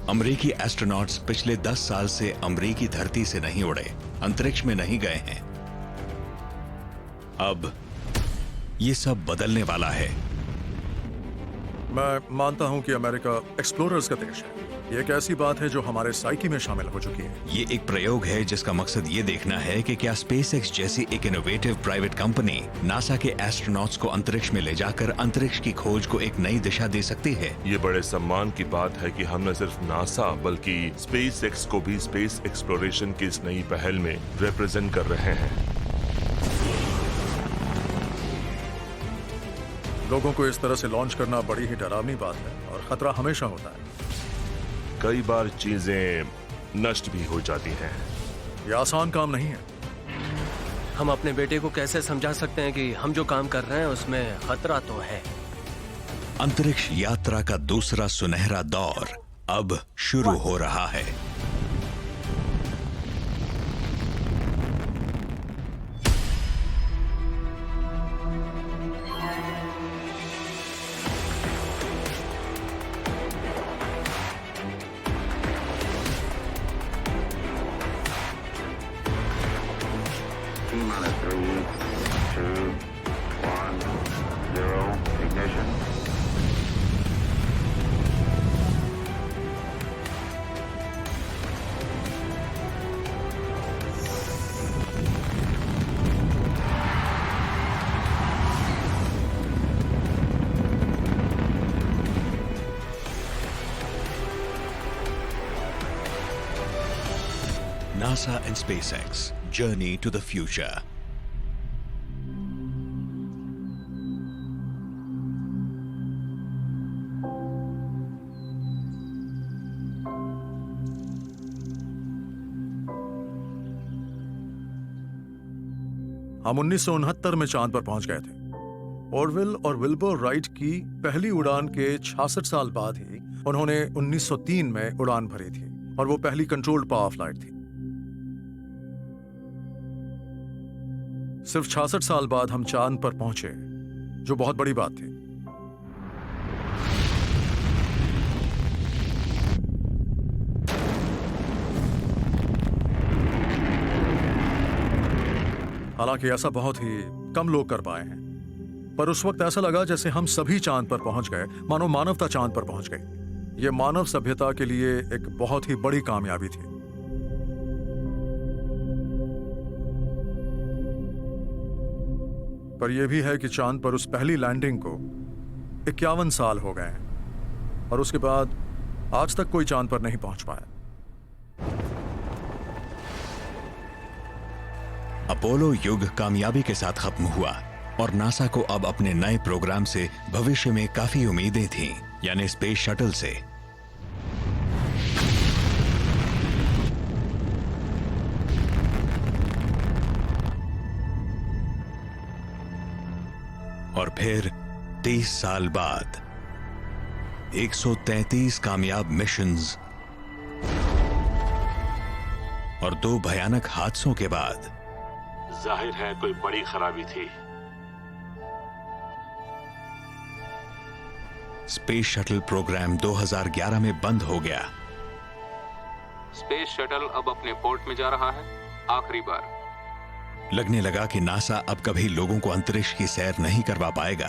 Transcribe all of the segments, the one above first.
अमेरिकी एस्ट्रोनॉट्स पिछले 10 साल से अमेरिकी धरती से नहीं उड़े, अंतरिक्ष में नहीं गए हैं। अब ये सब बदलने वाला है। मैं मानता हूं कि अमेरिका एक्सप्लोरर्स का देश है। ये एक ऐसी बात है जो हमारे साइकी में शामिल हो चुकी है। ये एक प्रयोग है जिसका मकसद ये देखना है कि क्या स्पेसएक्स जैसी एक इनोवेटिव प्राइवेट कंपनी नासा के एस्ट्रोनॉट्स को अंतरिक्ष में ले जाकर अंतरिक्ष की खोज को एक नई दिशा दे सकती है। ये बड़े सम्मान की बात है कि हम न सिर्फ नासा बल्कि स्पेसएक्स को भी स्पेस एक्सप्लोरेशन की इस नई पहल में रिप्रेजेंट कर रहे हैं। लोगों को इस तरह से लॉन्च करना बड़ी ही डरावनी बात है और खतरा हमेशा होता है। कई बार चीजें नष्ट भी हो जाती हैं। ये आसान काम नहीं है। हम अपने बेटे को कैसे समझा सकते हैं कि हम जो काम कर रहे हैं उसमें खतरा तो है। अंतरिक्ष यात्रा का दूसरा सुनहरा दौर अब शुरू हो रहा है। NASA and SpaceX Journey to the Future. हम 1969 में चांद पर पहुंच गए थे। ऑरविल और विल्बर राइट की पहली उड़ान के 66 साल बाद ही उन्होंने 1903 में उड़ान भरी थी और वो पहली कंट्रोल्ड पावर फ्लाइट थी। सिर्फ 66 साल बाद हम चांद पर पहुंचे, जो बहुत बड़ी बात थी। हालांकि ऐसा बहुत ही कम लोग कर पाए हैं, पर उस वक्त ऐसा लगा जैसे हम सभी चांद पर पहुंच गए, मानो मानवता चांद पर पहुंच गई। यह मानव सभ्यता के लिए एक बहुत ही बड़ी कामयाबी थी। पर यह भी है कि चांद पर उस पहली लैंडिंग को 51 साल हो गए हैं और उसके बाद आज तक कोई चांद पर नहीं पहुंच पाया। अपोलो युग कामयाबी के साथ खत्म हुआ और नासा को अब अपने नए प्रोग्राम से भविष्य में काफी उम्मीदें थीं, यानी स्पेस शटल से। और फिर 30 साल बाद 133 कामयाब मिशंस और 2 भयानक हादसों के बाद जाहिर है कोई बड़ी खराबी थी। स्पेस शटल प्रोग्राम 2011 में बंद हो गया। स्पेस शटल अब अपने पोर्ट में जा रहा है आखिरी बार। लगने लगा कि नासा अब कभी लोगों को अंतरिक्ष की सैर नहीं करवा पाएगा।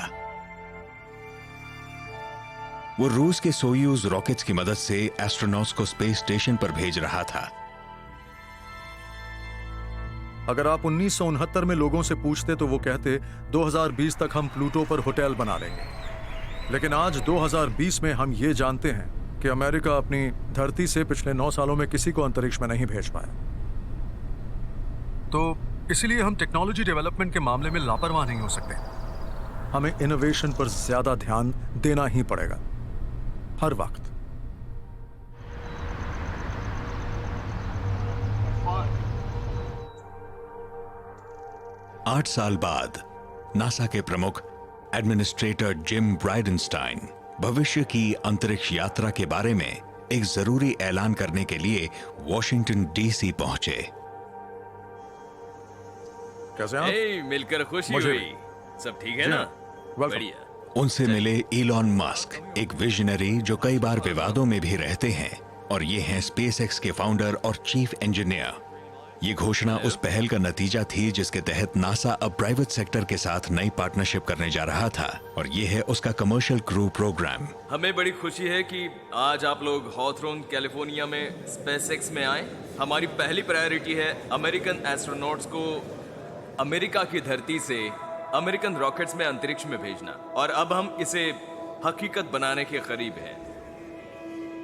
वो रूस के सोयूज रॉकेट्स की मदद से एस्ट्रोनॉट्स को स्पेस स्टेशन पर भेज रहा था। अगर आप 1969 में लोगों से पूछते तो वो कहते 2020 तक हम प्लूटो पर होटल बना लेंगे। लेकिन आज 2020 में हम ये जानते हैं कि अमेरिका अपनी धरती से पिछले 9 सालों में किसी को अंतरिक्ष में नहीं भेज पाया। तो इसलिए हम टेक्नोलॉजी डेवलपमेंट के मामले में लापरवाह नहीं हो सकते। हमें इनोवेशन पर ज्यादा ध्यान देना ही पड़ेगा, हर वक्त। आठ साल बाद नासा के प्रमुख एडमिनिस्ट्रेटर जिम ब्राइडेनस्टाइन भविष्य की अंतरिक्ष यात्रा के बारे में एक जरूरी ऐलान करने के लिए वॉशिंगटन डीसी पहुंचे। कैसे आप? मिलकर खुशी हुई। सब ठीक है ना? बढ़िया। उनसे मिले इलॉन मस्क, एक विजनरी जो कई बार विवादों में भी रहते हैं। और ये हैं स्पेसएक्स के फाउंडर और चीफ इंजीनियर। ये घोषणा उस पहल का नतीजा थी जिसके तहत नासा अब प्राइवेट सेक्टर के साथ नई पार्टनरशिप करने जा रहा था, और ये है उसका कमर्शियल क्रू प्रोग्राम। हमें बड़ी खुशी है कि आज आप लोग हॉथरन कैलिफोर्निया में स्पेसएक्स में आए। हमारी पहली प्रायोरिटी है अमेरिकन एस्ट्रोनॉट्स को अमेरिका की धरती से अमेरिकन रॉकेट्स में अंतरिक्ष में भेजना, और अब हम इसे हकीकत बनाने के करीब हैं।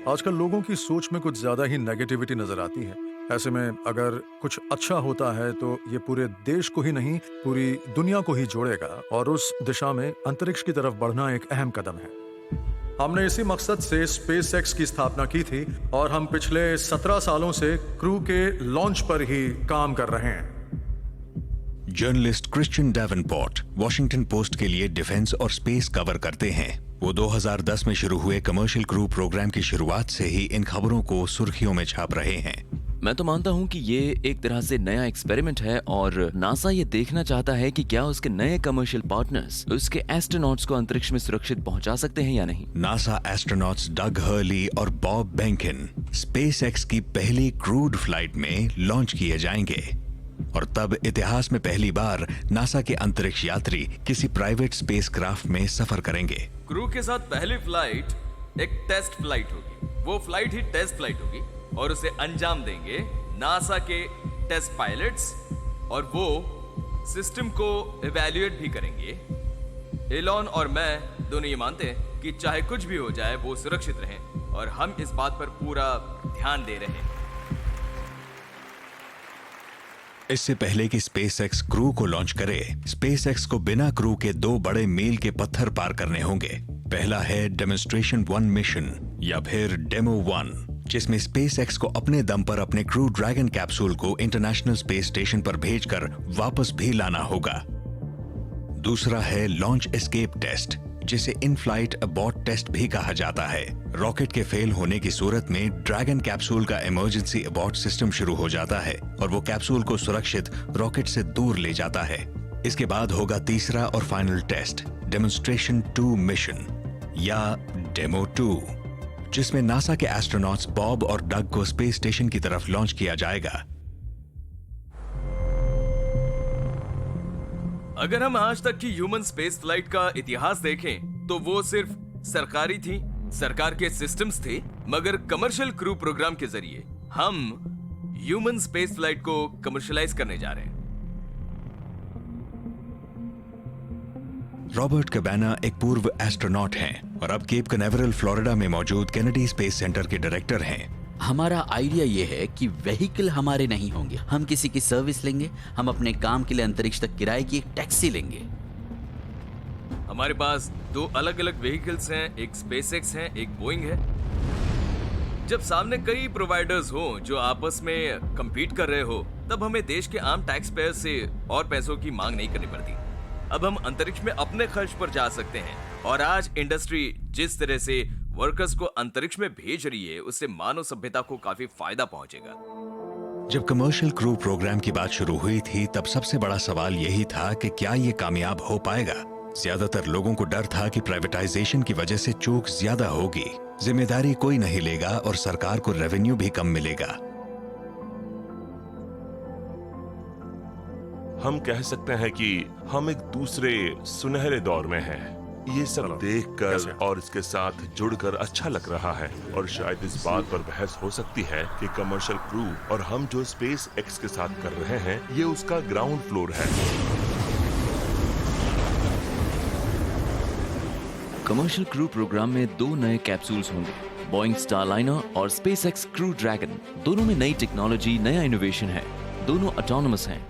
आजकल लोगों की सोच में कुछ ज्यादा ही नेगेटिविटी नजर आती है। ऐसे में अगर कुछ अच्छा होता है तो ये पूरे देश को ही नहीं, पूरी दुनिया को ही जोड़ेगा, और उस दिशा में अंतरिक्ष की तरफ बढ़ना एक अहम कदम है। हमने इसी मकसद से स्पेसएक्स की स्थापना की थी, और हम पिछले 17 सालों से क्रू के लॉन्च पर ही काम कर रहे हैं। Journalist Christian Davenport Washington post के लिए डिफेंस और स्पेस कवर करते हैं। वो 2010 में शुरू हुए कमर्शियल क्रू प्रोग्राम की शुरुआत से ही इन खबरों को सुर्खियों में छाप रहे हैं। मैं तो मानता हूं कि ये एक तरह से नया एक्सपेरिमेंट है, और नासा ये देखना चाहता है कि क्या उसके नए कमर्शियल पार्टनर्स उसके एस्ट्रोनॉट्स को अंतरिक्ष में सुरक्षित पहुंचा सकते हैं या नहीं। नासा एस्ट्रोनॉट्स डग हर्ली और बॉब बेंकिन स्पेसएक्स की पहली क्रूड फ्लाइट में लॉन्च किए जाएंगे, और तब इतिहास में पहली बार नासा के अंतरिक्ष यात्री किसी प्राइवेट स्पेसक्राफ्ट में सफर करेंगे। क्रू के साथ पहली फ्लाइट एक टेस्ट फ्लाइट होगी। वो फ्लाइट ही टेस्ट फ्लाइट होगी, और उसे अंजाम देंगे नासा के टेस्ट पायलट्स, और वो सिस्टम को इवैल्यूएट भी करेंगे। एलॉन और मैं दोनों ये मानते हैं कि चाहे कुछ भी हो जाए वो सुरक्षित रहें, और हम इस बात पर पूरा ध्यान दे रहे हैं। इससे पहले कि स्पेसएक्स क्रू को लॉन्च करे, स्पेसएक्स को बिना क्रू के 2 बड़े मील के पत्थर पार करने होंगे। पहला है डेमोन्स्ट्रेशन 1 मिशन, या फिर डेमो 1, जिसमें स्पेसएक्स को अपने दम पर अपने क्रू ड्रैगन कैप्सूल को इंटरनेशनल स्पेस स्टेशन पर भेजकर वापस भी लाना होगा। दूसरा है लॉन्च एस्केप टेस्ट, जिसे इन फ्लाइट अबॉर्ट टेस्ट भी कहा जाता है। रॉकेट के फेल होने की सूरत में ड्रैगन कैप्सूल का इमरजेंसी अबॉर्ट सिस्टम शुरू हो जाता है, और वो कैप्सूल को सुरक्षित रॉकेट से दूर ले जाता है। इसके बाद होगा तीसरा और फाइनल टेस्ट, डेमोन्स्ट्रेशन 2 मिशन, या डेमो 2, जिसमें नासा के एस्ट्रोनॉट्स बॉब और डग को स्पेस स्टेशन की तरफ लॉन्च किया जाएगा। अगर हम आज तक की ह्यूमन स्पेस फ्लाइट का इतिहास देखें तो वो सिर्फ सरकारी थी, सरकार के सिस्टम्स थे, मगर कमर्शियल क्रू प्रोग्राम के जरिए हम ह्यूमन स्पेस फ्लाइट को कमर्शियलाइज करने जा रहे हैं। रॉबर्ट कैबाना एक पूर्व एस्ट्रोनॉट हैं और अब केप कनेवरल फ्लोरिडा में मौजूद केनेडी स्पेस सेंटर के डायरेक्टर हैं। हमारा आइडिया ये है कि व्हीकल हमारे नहीं होंगे, हम किसी की सर्विस लेंगे। हम अपने काम के लिए अंतरिक्ष तक किराए की एक टैक्सी लेंगे। हमारे पास 2 अलग अलग व्हीकल्स हैं, एक स्पेसएक्स है, एक बोइंग है। जब सामने कई प्रोवाइडर्स हो जो आपस में compete कर रहे हो, तब हमें देश के आम टैक्स पेयर से और पैसों की मांग नहीं करनी पड़ती। अब हम अंतरिक्ष में अपने खर्च पर जा सकते हैं, और आज इंडस्ट्री जिस तरह से वर्कर्स को अंतरिक्ष में भेज रही है, उससे मानव सभ्यता को काफी फायदा पहुंचेगा। जब कमर्शियल क्रू प्रोग्राम की बात शुरू हुई थी, तब सबसे बड़ा सवाल यही था कि क्या ये कामयाब हो पाएगा। ज्यादातर लोगों को डर था कि प्राइवेटाइजेशन की वजह से चूक ज्यादा होगी, जिम्मेदारी कोई नहीं लेगा और सरकार को रेवेन्यू भी कम मिलेगा। हम कह सकते हैं कि हम एक दूसरे सुनहरे दौर में हैं। ये सब देखकर और इसके साथ जुड़कर अच्छा लग रहा है, और शायद इस बात पर बहस हो सकती है कि कमर्शियल क्रू और हम जो स्पेस एक्स के साथ कर रहे हैं, ये उसका ग्राउंड फ्लोर है। कमर्शियल क्रू प्रोग्राम में 2 नए कैप्सूल्स होंगे, बोइंग स्टारलाइनर और स्पेसएक्स क्रू ड्रैगन। दोनों में नई टेक्नोलॉजी, नया इनोवेशन है। दोनों ऑटोनोमस हैं।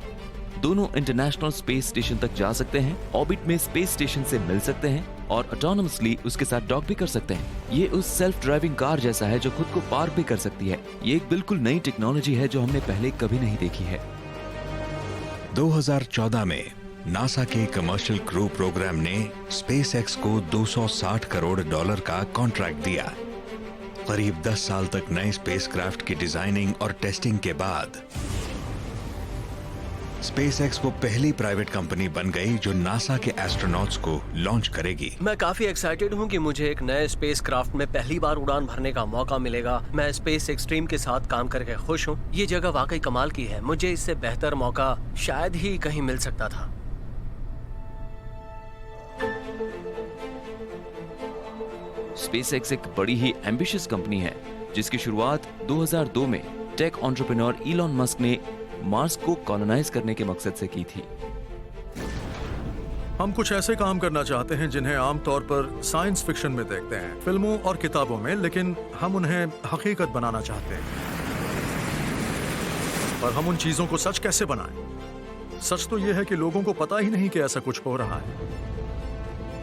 दोनों इंटरनेशनल स्पेस स्टेशन तक जा सकते हैं, ऑर्बिट में स्पेस स्टेशन से मिल सकते हैं और ऑटोनोमसली उसके साथ डॉक भी कर सकते हैं। ये उस सेल्फ ड्राइविंग कार जैसा है जो खुद को पार्क भी कर सकती है। ये एक बिल्कुल नई टेक्नोलॉजी है जो हमने पहले कभी नहीं देखी है। 2014 में नासा के कमर्शियल क्रू प्रोग्राम ने स्पेसएक्स को $260 करोड़ का कॉन्ट्रैक्ट दिया। करीब 10 साल तक नए स्पेसक्राफ्ट की डिजाइनिंग और टेस्टिंग के बाद स्पेसएक्स वो पहली प्राइवेट कंपनी बन गई जो नासा के एस्ट्रोनॉट्स को लॉन्च करेगी। मैं काफी एक्साइटेड हूँ कि मुझे एक नए स्पेस क्राफ्ट में पहली बार उड़ान भरने का मौका मिलेगा। मैं स्पेस एक्सट्रीम के साथ काम करके खुश हूँ। ये जगह वाकई कमाल की है। मुझे इससे बेहतर मौका शायद ही कहीं मिल सकता था। स्पेसएक्स एक बड़ी ही एम्बिशियस कंपनी है जिसकी शुरुआत 2002 में टेक एंटरप्रेन्योर इलॉन मस्क ने मार्स को कॉलोनाइज करने के मकसद से की थी। हम कुछ ऐसे काम करना चाहते हैं जिन्हें आमतौर पर साइंस फिक्शन में देखते हैं, फिल्मों और किताबों में, लेकिन हम उन्हें हकीकत बनाना चाहते हैं। पर हम उन चीजों को सच कैसे बनाएं? सच तो यह है कि लोगों को पता ही नहीं कि ऐसा कुछ हो रहा है।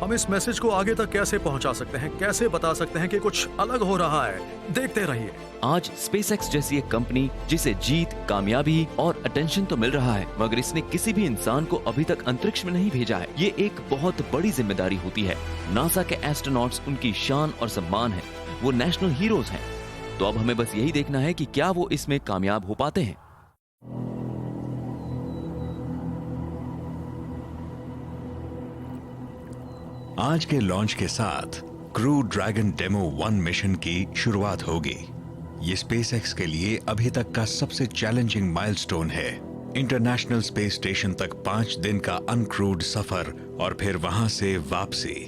हम इस मैसेज को आगे तक कैसे पहुंचा सकते हैं, कैसे बता सकते हैं कि कुछ अलग हो रहा है? देखते रहिए। आज स्पेसएक्स जैसी एक कंपनी जिसे जीत, कामयाबी और अटेंशन तो मिल रहा है, मगर इसने किसी भी इंसान को अभी तक अंतरिक्ष में नहीं भेजा है। ये एक बहुत बड़ी जिम्मेदारी होती है। नासा के एस्ट्रोनॉट्स उनकी शान और सम्मान है। वो नेशनल हीरोज हैं। तो अब हमें बस यही देखना है कि क्या वो इसमें कामयाब हो पाते हैं। आज के लॉन्च के साथ क्रू ड्रैगन डेमो 1 मिशन की शुरुआत होगी। ये स्पेसएक्स के लिए अभी तक का सबसे चैलेंजिंग माइलस्टोन है। इंटरनेशनल स्पेस स्टेशन तक 5 दिन का अनक्रूड सफर और फिर वहां से वापसी।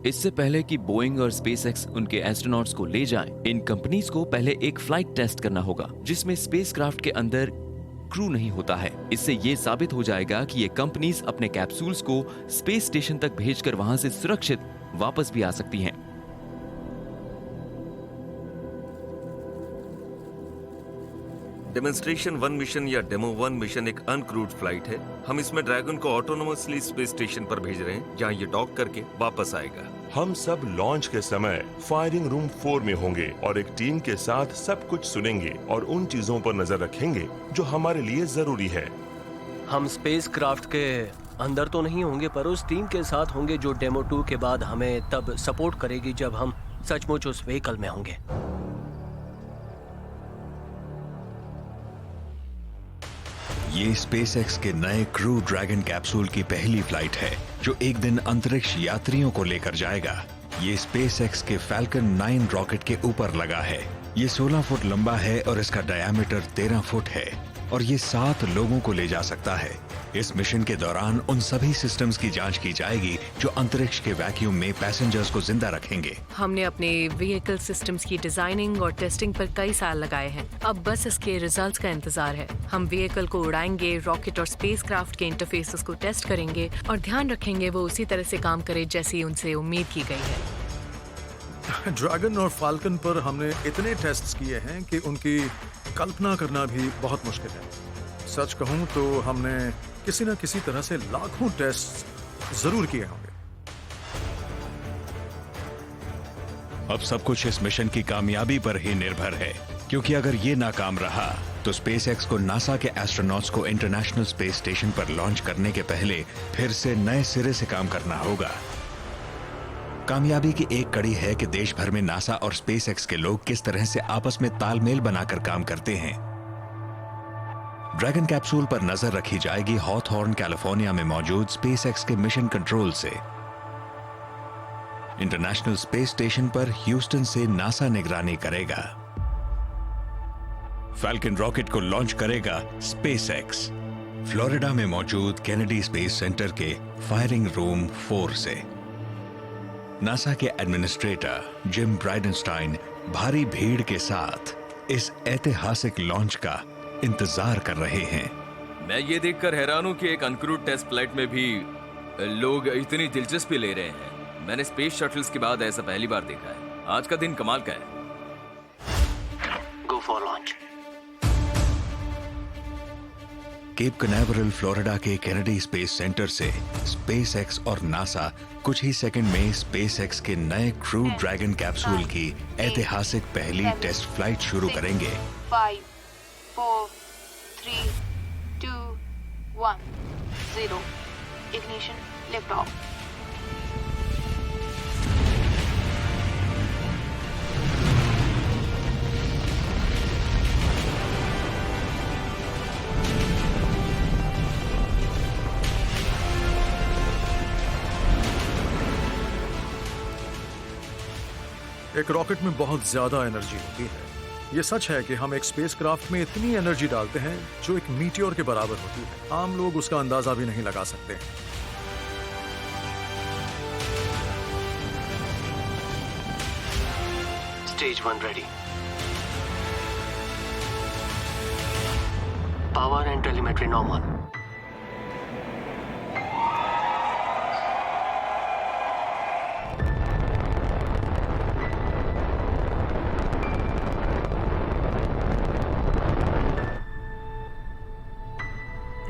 इससे पहले कि बोइंग और स्पेसएक्स उनके एस्ट्रोनॉट्स को ले जाएं, इन कंपनीज को पहले एक फ्लाइट टेस्ट करना होगा जिसमें स्पेसक्राफ्ट के अंदर क्रू नहीं होता है। इससे ये साबित हो जाएगा कि ये कंपनीज अपने कैप्सूल्स को स्पेस स्टेशन तक भेजकर वहां से सुरक्षित वापस भी आ सकती हैं। डेमोन्स्ट्रेशन 1 मिशन या डेमो 1 मिशन एक अनक्रूड फ्लाइट है। हम इसमें ड्रैगन को ऑटोनोमसली स्पेस स्टेशन पर भेज रहे हैं जहां ये डॉक करके वापस आएगा। हम सब लॉन्च के समय फायरिंग रूम 4 में होंगे और एक टीम के साथ सब कुछ सुनेंगे और उन चीजों पर नजर रखेंगे जो हमारे लिए जरूरी है। हम स्पेस क्राफ्ट के अंदर तो नहीं होंगे पर उस टीम के साथ होंगे जो डेमो 2 के बाद हमें तब सपोर्ट करेगी जब हम सचमुच उस व्हीकल में होंगे। ये स्पेसएक्स के नए क्रू ड्रैगन कैप्सूल की पहली फ्लाइट है जो एक दिन अंतरिक्ष यात्रियों को लेकर जाएगा। ये स्पेसएक्स के फैल्कन 9 रॉकेट के ऊपर लगा है। ये 16 फुट लंबा है और इसका डायमीटर 13 फुट है और ये 7 लोगों को ले जा सकता है। इस मिशन के दौरान उन सभी सिस्टम्स की जांच की जाएगी जो अंतरिक्ष के वैक्यूम में पैसेंजर्स को जिंदा रखेंगे। हमने अपने व्हीकल सिस्टम्स की डिजाइनिंग और टेस्टिंग पर कई साल लगाए हैं। अब बस इसके रिजल्ट्स का इंतजार है। हम व्हीकल को उड़ाएंगे, रॉकेट और स्पेसक्राफ्ट के इंटरफेसेस को टेस्ट करेंगे और ध्यान रखेंगे वो उसी तरह से काम करे जैसी उनसे उम्मीद की गई है। ड्रैगन और फाल्कन पर हमने इतने टेस्ट्स किए हैं कि उनकी कल्पना करना भी बहुत मुश्किल है। सच कहूं तो हमने किसी न किसी तरह से लाखों टेस्ट जरूर किए होंगे। अब सब कुछ इस मिशन की कामयाबी पर ही निर्भर है, क्योंकि अगर ये नाकाम रहा तो स्पेसएक्स को नासा के एस्ट्रोनॉट्स को इंटरनेशनल स्पेस स्टेशन पर लॉन्च करने के पहले फिर से नए सिरे से काम करना होगा। कामयाबी की एक कड़ी है कि देश भर में नासा और स्पेसएक्स के लोग किस तरह से आपस में तालमेल बनाकर काम करते हैं। ड्रैगन कैप्सूल पर नजर रखी जाएगी हॉथॉर्न कैलिफोर्निया में मौजूद स्पेसएक्स के मिशन कंट्रोल से। इंटरनेशनल स्पेस स्टेशन पर ह्यूस्टन से नासा निगरानी करेगा। फैल्कन रॉकेट को लॉन्च करेगा स्पेसएक्स फ्लोरिडा में मौजूद केनेडी स्पेस सेंटर के फायरिंग रूम 4 से। नासा के एडमिनिस्ट्रेटर जिम ब्राइडेनस्टाइन भारी भीड़ के साथ इस ऐतिहासिक लॉन्च का इंतजार कर रहे हैं। मैं ये देखकर हैरान हूं कि एक अनक्रूड टेस्ट फ्लाइट में भी लोग इतनी दिलचस्पी ले रहे हैं। मैंने स्पेस शटल्स के बाद ऐसा पहली बार देखा है। आज का दिन कमाल का है। Go for launch. Cape Canaveral Florida के केनेडी स्पेस सेंटर से स्पेसएक्स और नासा कुछ ही सेकंड में स्पेसएक्स के नए क्रू ड्रैगन कैप्सूल की ऐतिहासिक पहली टेस्ट फ्लाइट शुरू करेंगे। 5, 4, 3, 2, 1, 0 ignition lift off। एक रॉकेट में बहुत ज्यादा एनर्जी होती है। ये सच है कि हम एक स्पेसक्राफ्ट में इतनी एनर्जी डालते हैं जो एक मीटियोर के बराबर होती है। आम लोग उसका अंदाजा भी नहीं लगा सकते। Stage 1 ready. Power and telemetry normal.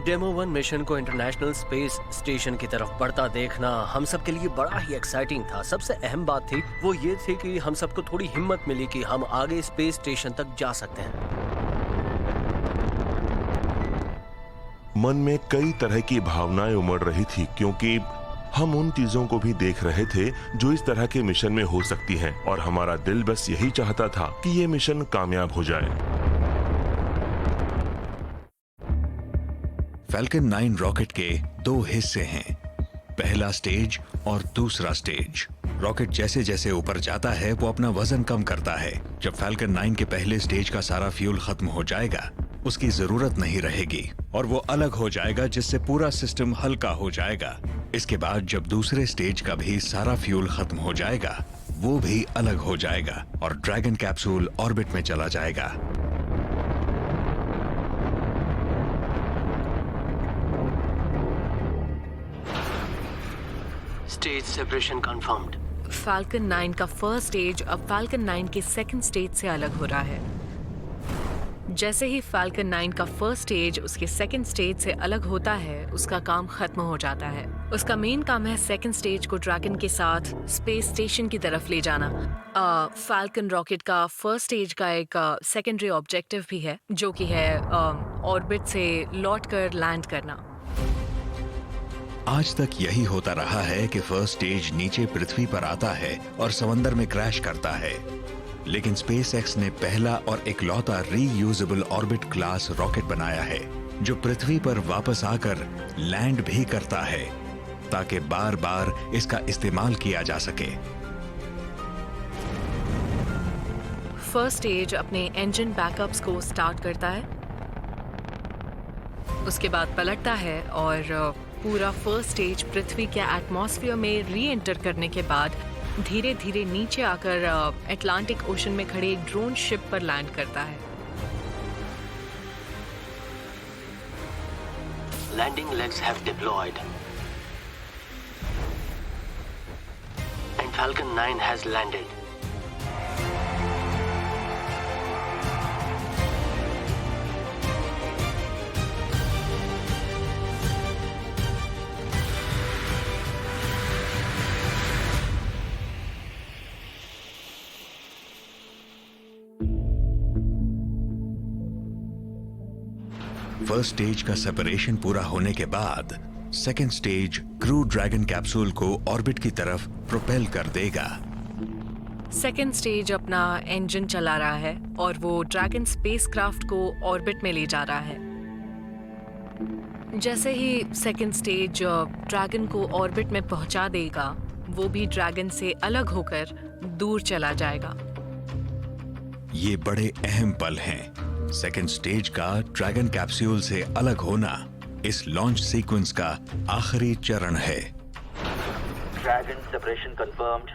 Demo 1 mission को इंटरनेशनल स्पेस स्टेशन की तरफ बढ़ता देखना हम सब के लिए बड़ा ही एक्साइटिंग था। सबसे अहम बात थी वो ये थी कि हम सबको थोड़ी हिम्मत मिली कि हम आगे स्पेस स्टेशन तक जा सकते हैं। मन में कई तरह की भावनाएं उमड़ रही थी क्योंकि हम उन चीजों को भी देख रहे थे जो इस तरह के मिशन में हो सकती हैं और हमारा दिल बस यही चाहता था कि ये मिशन कामयाब हो जाए। फैल्कन 9 रॉकेट के 2 हिस्से हैं, पहला स्टेज और दूसरा स्टेज। रॉकेट जैसे जैसे ऊपर जाता है वो अपना वजन कम करता है। जब फैल्कन 9 के पहले स्टेज का सारा फ्यूल खत्म हो जाएगा उसकी जरूरत नहीं रहेगी और वो अलग हो जाएगा, जिससे पूरा सिस्टम हल्का हो जाएगा। इसके बाद जब दूसरे स्टेज का भी सारा फ्यूल खत्म हो जाएगा वो भी अलग हो जाएगा और ड्रैगन कैप्सूल ऑर्बिट में चला जाएगा। Stage separation confirmed. फैल्कन 9 का फर्स्ट स्टेज अब फैल्कन 9 के सेकंड स्टेज से अलग हो रहा है। जैसे ही फैल्कन 9 का फर्स्ट स्टेज उसके सेकंड स्टेज से अलग होता है उसका काम खत्म हो जाता है। उसका मेन काम है सेकंड स्टेज को ड्रैगन के साथ स्पेस स्टेशन की तरफ ले जाना। फैल्कन रॉकेट का फर्स्ट स्टेज का एक सेकेंडरी ऑब्जेक्टिव भी है जो कि है ऑर्बिट से लौटकर लैंड करना। आज तक यही होता रहा है कि फर्स्ट स्टेज नीचे पृथ्वी पर आता है और समंदर में क्रैश करता है, लेकिन स्पेसएक्स ने पहला और इकलौता रीयूजेबल ऑर्बिट क्लास रॉकेट बनाया है जो पृथ्वी पर वापस आकर लैंड भी करता है ताकि बार बार इसका इस्तेमाल किया जा सके। फर्स्ट स्टेज अपने इंजन बैकअप्स को स्टार्ट करता है, उसके बाद पलटता है और पूरा फर्स्ट स्टेज पृथ्वी के एटमॉस्फेयर में री एंटर करने के बाद धीरे धीरे नीचे आकर अटलांटिक ओशन में खड़े एक ड्रोन शिप पर लैंड करता है। Landing legs have deployed and Falcon 9 has landed. First stage का सेपरेशन पूरा होने के बाद second stage crew Dragon capsule को ऑर्बिट की तरफ प्रोपेल कर देगा। सेकेंड स्टेज अपना इंजन चला रहा है और वो ड्रैगन स्पेसक्राफ्ट को ऑर्बिट में ले जा रहा है। जैसे ही सेकेंड स्टेज ड्रैगन को ऑर्बिट में पहुंचा देगा वो भी ड्रैगन से अलग होकर दूर चला जाएगा। ये बड़े अहम पल हैं। सेकेंड स्टेज का ड्रैगन कैप्सूल से अलग होना इस लॉन्च सीक्वेंस का आखिरी चरण है। Dragon separation confirmed.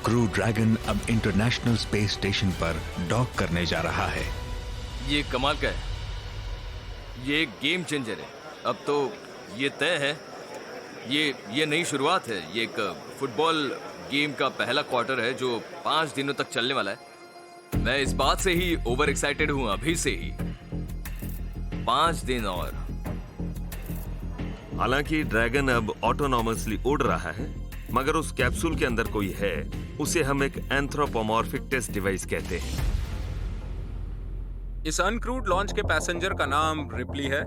Crew dragon अब इंटरनेशनल स्पेस स्टेशन पर डॉक करने जा रहा है। ये कमाल का है, ये एक गेम चेंजर है। अब तो ये तय है, ये नई शुरुआत है। ये एक फुटबॉल गेम का पहला क्वार्टर है जो 5 दिनों तक चलने वाला है। मैं इस बात से ही ओवर एक्साइटेड हूं अभी से ही। 5 दिन और। हालांकि ड्रैगन अब ऑटोनॉमसली उड़ रहा है, मगर उस कैप्सूल के अंदर कोई है, उसे हम एक एंथ्रोपोमॉर्फिक टेस्ट डिवाइस कहते हैं। इस अनक्रूड लॉन्च के पैसेंजर का नाम रिप्ली है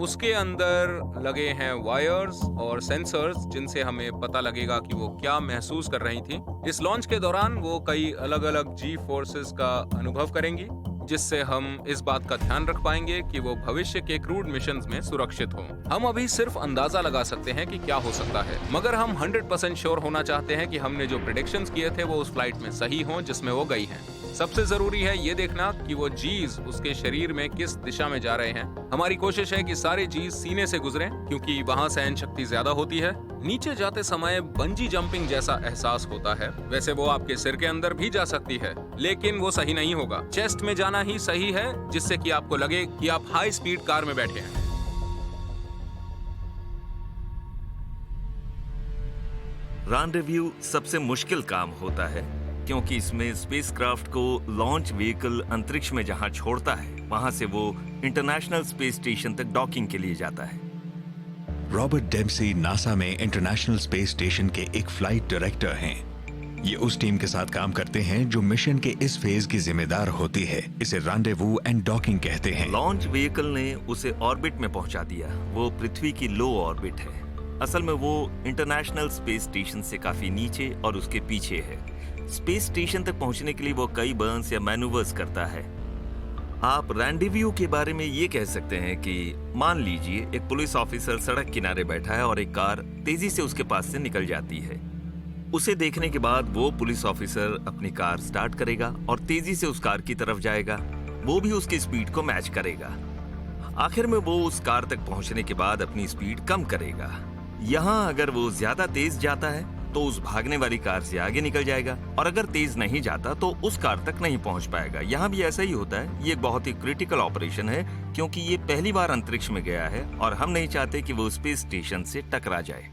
उसके अंदर लगे हैं वायर्स और सेंसर्स जिनसे हमें पता लगेगा कि वो क्या महसूस कर रही थी। इस लॉन्च के दौरान वो कई अलग अलग जी फोर्सेस का अनुभव करेंगी, जिससे हम इस बात का ध्यान रख पाएंगे कि वो भविष्य के क्रूड मिशंस में सुरक्षित हों। हम अभी सिर्फ अंदाजा लगा सकते हैं कि क्या हो सकता है, मगर हम 100% श्योर होना चाहते हैं कि हमने जो प्रेडिक्शंस किए थे वो उस फ्लाइट में सही हों जिसमें वो गई हैं। सबसे जरूरी है ये देखना कि वो जीज उसके शरीर में किस दिशा में जा रहे हैं। हमारी कोशिश है कि सारे जीज सीने से गुजरें, क्योंकि वहाँ सहन शक्ति ज्यादा होती है। नीचे जाते समय बंजी जंपिंग जैसा एहसास होता है। वैसे वो आपके सिर के अंदर भी जा सकती है, लेकिन वो सही नहीं होगा। चेस्ट में जाना ही सही है, जिससे कि आपको लगे कि आप हाई स्पीड कार में बैठे हैं। रैंडवू सबसे मुश्किल काम होता है, क्योंकि इसमें स्पेसक्राफ्ट को लॉन्च व्हीकल अंतरिक्ष में जहां छोड़ता है, वहां से वो इंटरनेशनल स्पेस स्टेशन तक डॉकिंग के लिए जाता है। रॉबर्ट डेम्सी नासा में इंटरनेशनल स्पेस स्टेशन के एक फ्लाइट डायरेक्टर हैं। ये उस टीम के साथ काम करते हैं जो मिशन के इस फेज की जिम्मेदार होती है। इसे रैंडेवू एंड डॉकिंग कहते हैं। लॉन्च व्हीकल ने उसे ऑर्बिट में पहुंचा दिया। वो पृथ्वी की लो ऑर्बिट है। असल में वो इंटरनेशनल स्पेस स्टेशन से काफी नीचे और उसके पीछे है। स्पेस स्टेशन तक पहुंचने के लिए वो कई बर्न्स या मैनूवर्स करता है। आप रैंडेवू के बारे में ये कह सकते हैं कि मान लीजिए एक पुलिस ऑफिसर सड़क किनारे बैठा है और एक कार तेजी से उसके पास से निकल जाती है। उसे देखने के बाद वो पुलिस ऑफिसर अपनी कार स्टार्ट करेगा और तेजी से उस कार की तरफ जाएगा। वो भी उसकी स्पीड को मैच करेगा। आखिर में वो उस कार तक पहुंचने के बाद अपनी स्पीड कम करेगा। यहाँ अगर वो ज्यादा तेज जाता है तो उस भागने वाली कार से आगे निकल जाएगा, और अगर तेज नहीं जाता तो उस कार तक नहीं पहुंच पाएगा। यहाँ भी ऐसा ही होता है। ये एक बहुत ही क्रिटिकल ऑपरेशन है, क्योंकि ये पहली बार अंतरिक्ष में गया है और हम नहीं चाहते कि वो स्पेस स्टेशन से टकरा जाए।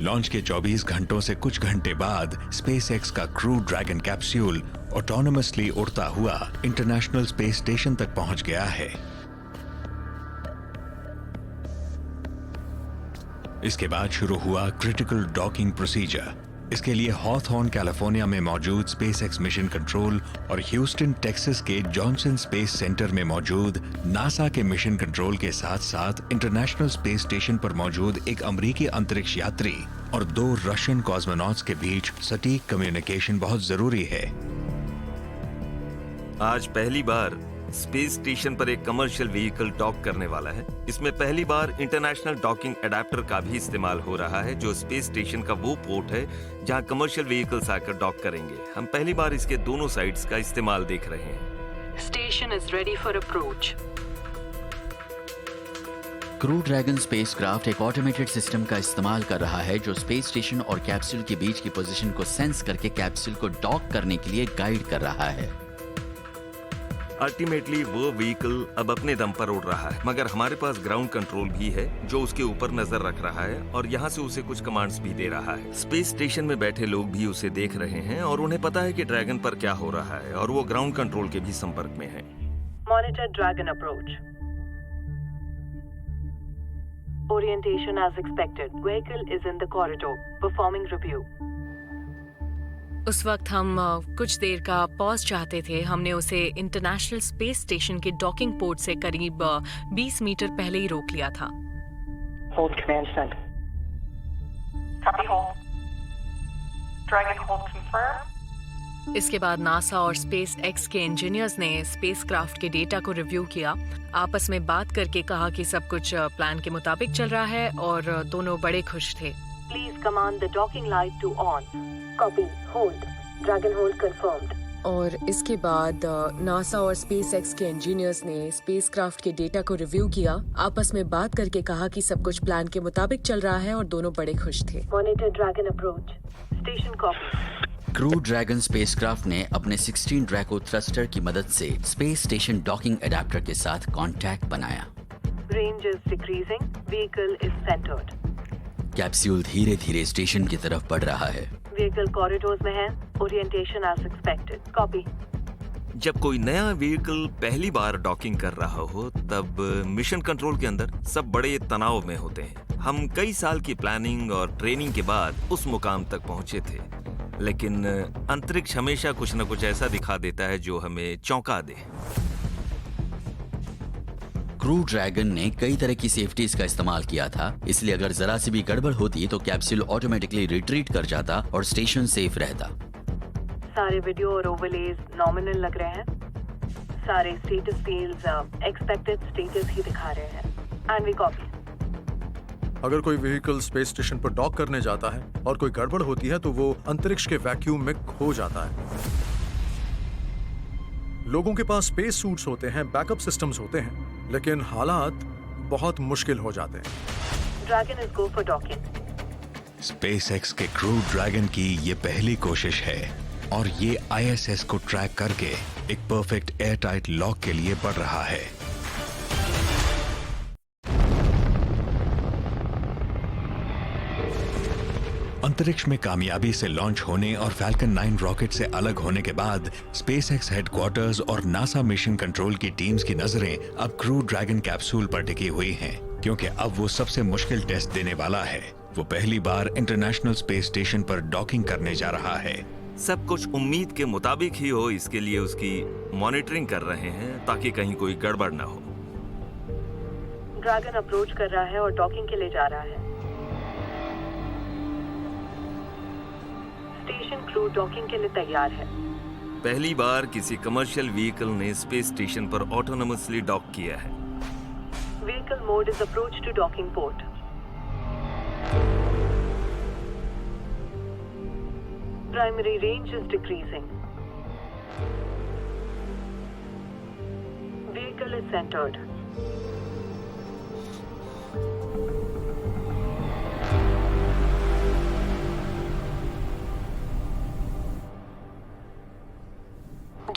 लॉन्च के 24 घंटों से कुछ घंटे बाद स्पेसएक्स का क्रू ड्रैगन कैप्सूल ऑटोनोमसली उड़ता हुआ इंटरनेशनल स्पेस स्टेशन तक पहुंच गया है। इसके बाद शुरू हुआ क्रिटिकल डॉकिंग प्रोसीजर। इसके लिए हॉथॉर्न कैलिफोर्निया में मौजूद स्पेसएक्स मिशन कंट्रोल और ह्यूस्टन टेक्सास के जॉनसन स्पेस सेंटर में मौजूद नासा के मिशन कंट्रोल के साथ साथ इंटरनेशनल स्पेस स्टेशन पर मौजूद एक अमेरिकी अंतरिक्ष यात्री और 2 रशियन कॉस्मोनॉट्स के बीच सटीक कम्युनिकेशन बहुत जरूरी है। आज पहली बार स्पेस स्टेशन पर एक कमर्शियल व्हीकल डॉक करने वाला है। इसमें पहली बार इंटरनेशनल डॉकिंग एडेप्टर का भी इस्तेमाल हो रहा है, जो स्पेस स्टेशन का वो पोर्ट है जहां कमर्शियल व्हीकल्स आकर डॉक करेंगे। हम पहली बार इसके दोनों साइड्स का इस्तेमाल देख रहे हैं। Station is ready for approach. Crew dragon spacecraft एक ऑटोमेटेड सिस्टम का इस्तेमाल कर रहा है जो स्पेस स्टेशन और कैप्सूल के बीच की पोजीशन को सेंस करके कैप्सूल को डॉक करने के लिए गाइड कर रहा है। अल्टीमेटली वो व्हीकल अब अपने दम पर उड़ रहा है, मगर हमारे पास ग्राउंड कंट्रोल भी है जो उसके ऊपर नजर रख रहा है और यहाँ से उसे कुछ कमांड्स भी दे रहा है। स्पेस स्टेशन में बैठे लोग भी उसे देख रहे हैं और उन्हें पता है कि ड्रैगन पर क्या हो रहा है, और वो ग्राउंड कंट्रोल के भी संपर्क में है। Monitor Dragon approach. Orientation as expected. Vehicle is in the corridor. Performing review. उस वक्त हम कुछ देर का पॉज चाहते थे। हमने उसे इंटरनेशनल स्पेस स्टेशन के डॉकिंग पोर्ट से करीब 20 मीटर पहले ही रोक लिया था। Hold command sent. Copy hold. Dragon hold confirm. इसके बाद नासा और स्पेस एक्स के इंजीनियर्स ने स्पेसक्राफ्ट के डेटा को रिव्यू किया, आपस में बात करके कहा कि सब कुछ प्लान के मुताबिक चल रहा है और दोनों बड़े खुश थे। Please command the docking light to on. Copy hold. Dragon hold confirmed. और इसके बाद नासा और स्पेस एक्स के इंजीनियर्स ने स्पेसक्राफ्ट के डेटा को रिव्यू किया, आपस में बात करके कहा कि सब कुछ प्लान के मुताबिक चल रहा है और दोनों बड़े खुश थे। Monitor Dragon approach. Station copy. Crew dragon spacecraft ने अपने 16 ड्रैको थ्रस्टर की मदद से स्पेस स्टेशन डॉकिंग एडाप्टर के साथ कांटेक्ट बनाया। Range is decreasing. Vehicle is centred. Capsule धीरे धीरे स्टेशन की तरफ बढ़ रहा है। व्हीकल कॉरिडोर्स में है। Orientation as expected. कॉपी। जब कोई नया व्हीकल पहली बार डॉकिंग कर रहा हो तब मिशन कंट्रोल के अंदर सब बड़े तनाव में होते हैं। हम कई साल की प्लानिंग और ट्रेनिंग के बाद उस मुकाम तक पहुंचे थे, लेकिन अंतरिक्ष हमेशा कुछ न कुछ ऐसा दिखा देता है जो हमें चौंका दे। क्रू ड्रैगन ने कई तरह की सेफ्टीज का इस्तेमाल किया था, इसलिए अगर जरा सी भी गड़बड़ होती तो कैप्सूल ऑटोमेटिकली रिट्रीट कर जाता और स्टेशन सेफ रहता। सारे वीडियो और ओवरलेज नॉमिनल लग रहे हैं। सारे स्टेटस फील्ड्स एक्सपेक्टेड स्टेटस ही दिखा रहे हैं। And we copy. अगर कोई व्हीकल स्पेस स्टेशन पर डॉक करने जाता है और कोई गड़बड़ होती है तो वो अंतरिक्ष के वैक्यूम में खो जाता है। लोगों के पास स्पेस सूट्स होते हैं, बैकअप सिस्टम्स होते हैं, लेकिन हालात बहुत मुश्किल हो जाते हैं। Dragon is go for docking. SpaceX के क्रू ड्रैगन की ये पहली कोशिश है और ये आईएसएस को ट्रैक करके एक परफेक्ट एयरटाइट लॉक के लिए बढ़ रहा है। अंतरिक्ष में कामयाबी से लॉन्च होने और फैल्कन 9 रॉकेट से अलग होने के बाद स्पेसएक्स हेडक्वार्टर्स और नासा मिशन कंट्रोल की टीम्स की नजरें अब क्रू ड्रैगन कैप्सूल पर टिकी हुई हैं, क्योंकि अब वो सबसे मुश्किल टेस्ट देने वाला है। वो पहली बार इंटरनेशनल स्पेस स्टेशन पर डॉकिंग करने जा रहा है। सब कुछ उम्मीद के मुताबिक ही हो, इसके लिए उसकी मॉनिटरिंग कर रहे हैं ताकि कहीं कोई गड़बड़ ना हो। ड्रैगन अप्रोच कर रहा है और डॉकिंग के लिए जा रहा है। स्टेशन क्रू डॉकिंग के लिए तैयार है। पहली बार किसी कमर्शियल व्हीकल ने स्पेस स्टेशन पर ऑटोनोमसली डॉक किया है। Vehicle mode is approach to docking port. Primary range is decreasing. Vehicle is centred.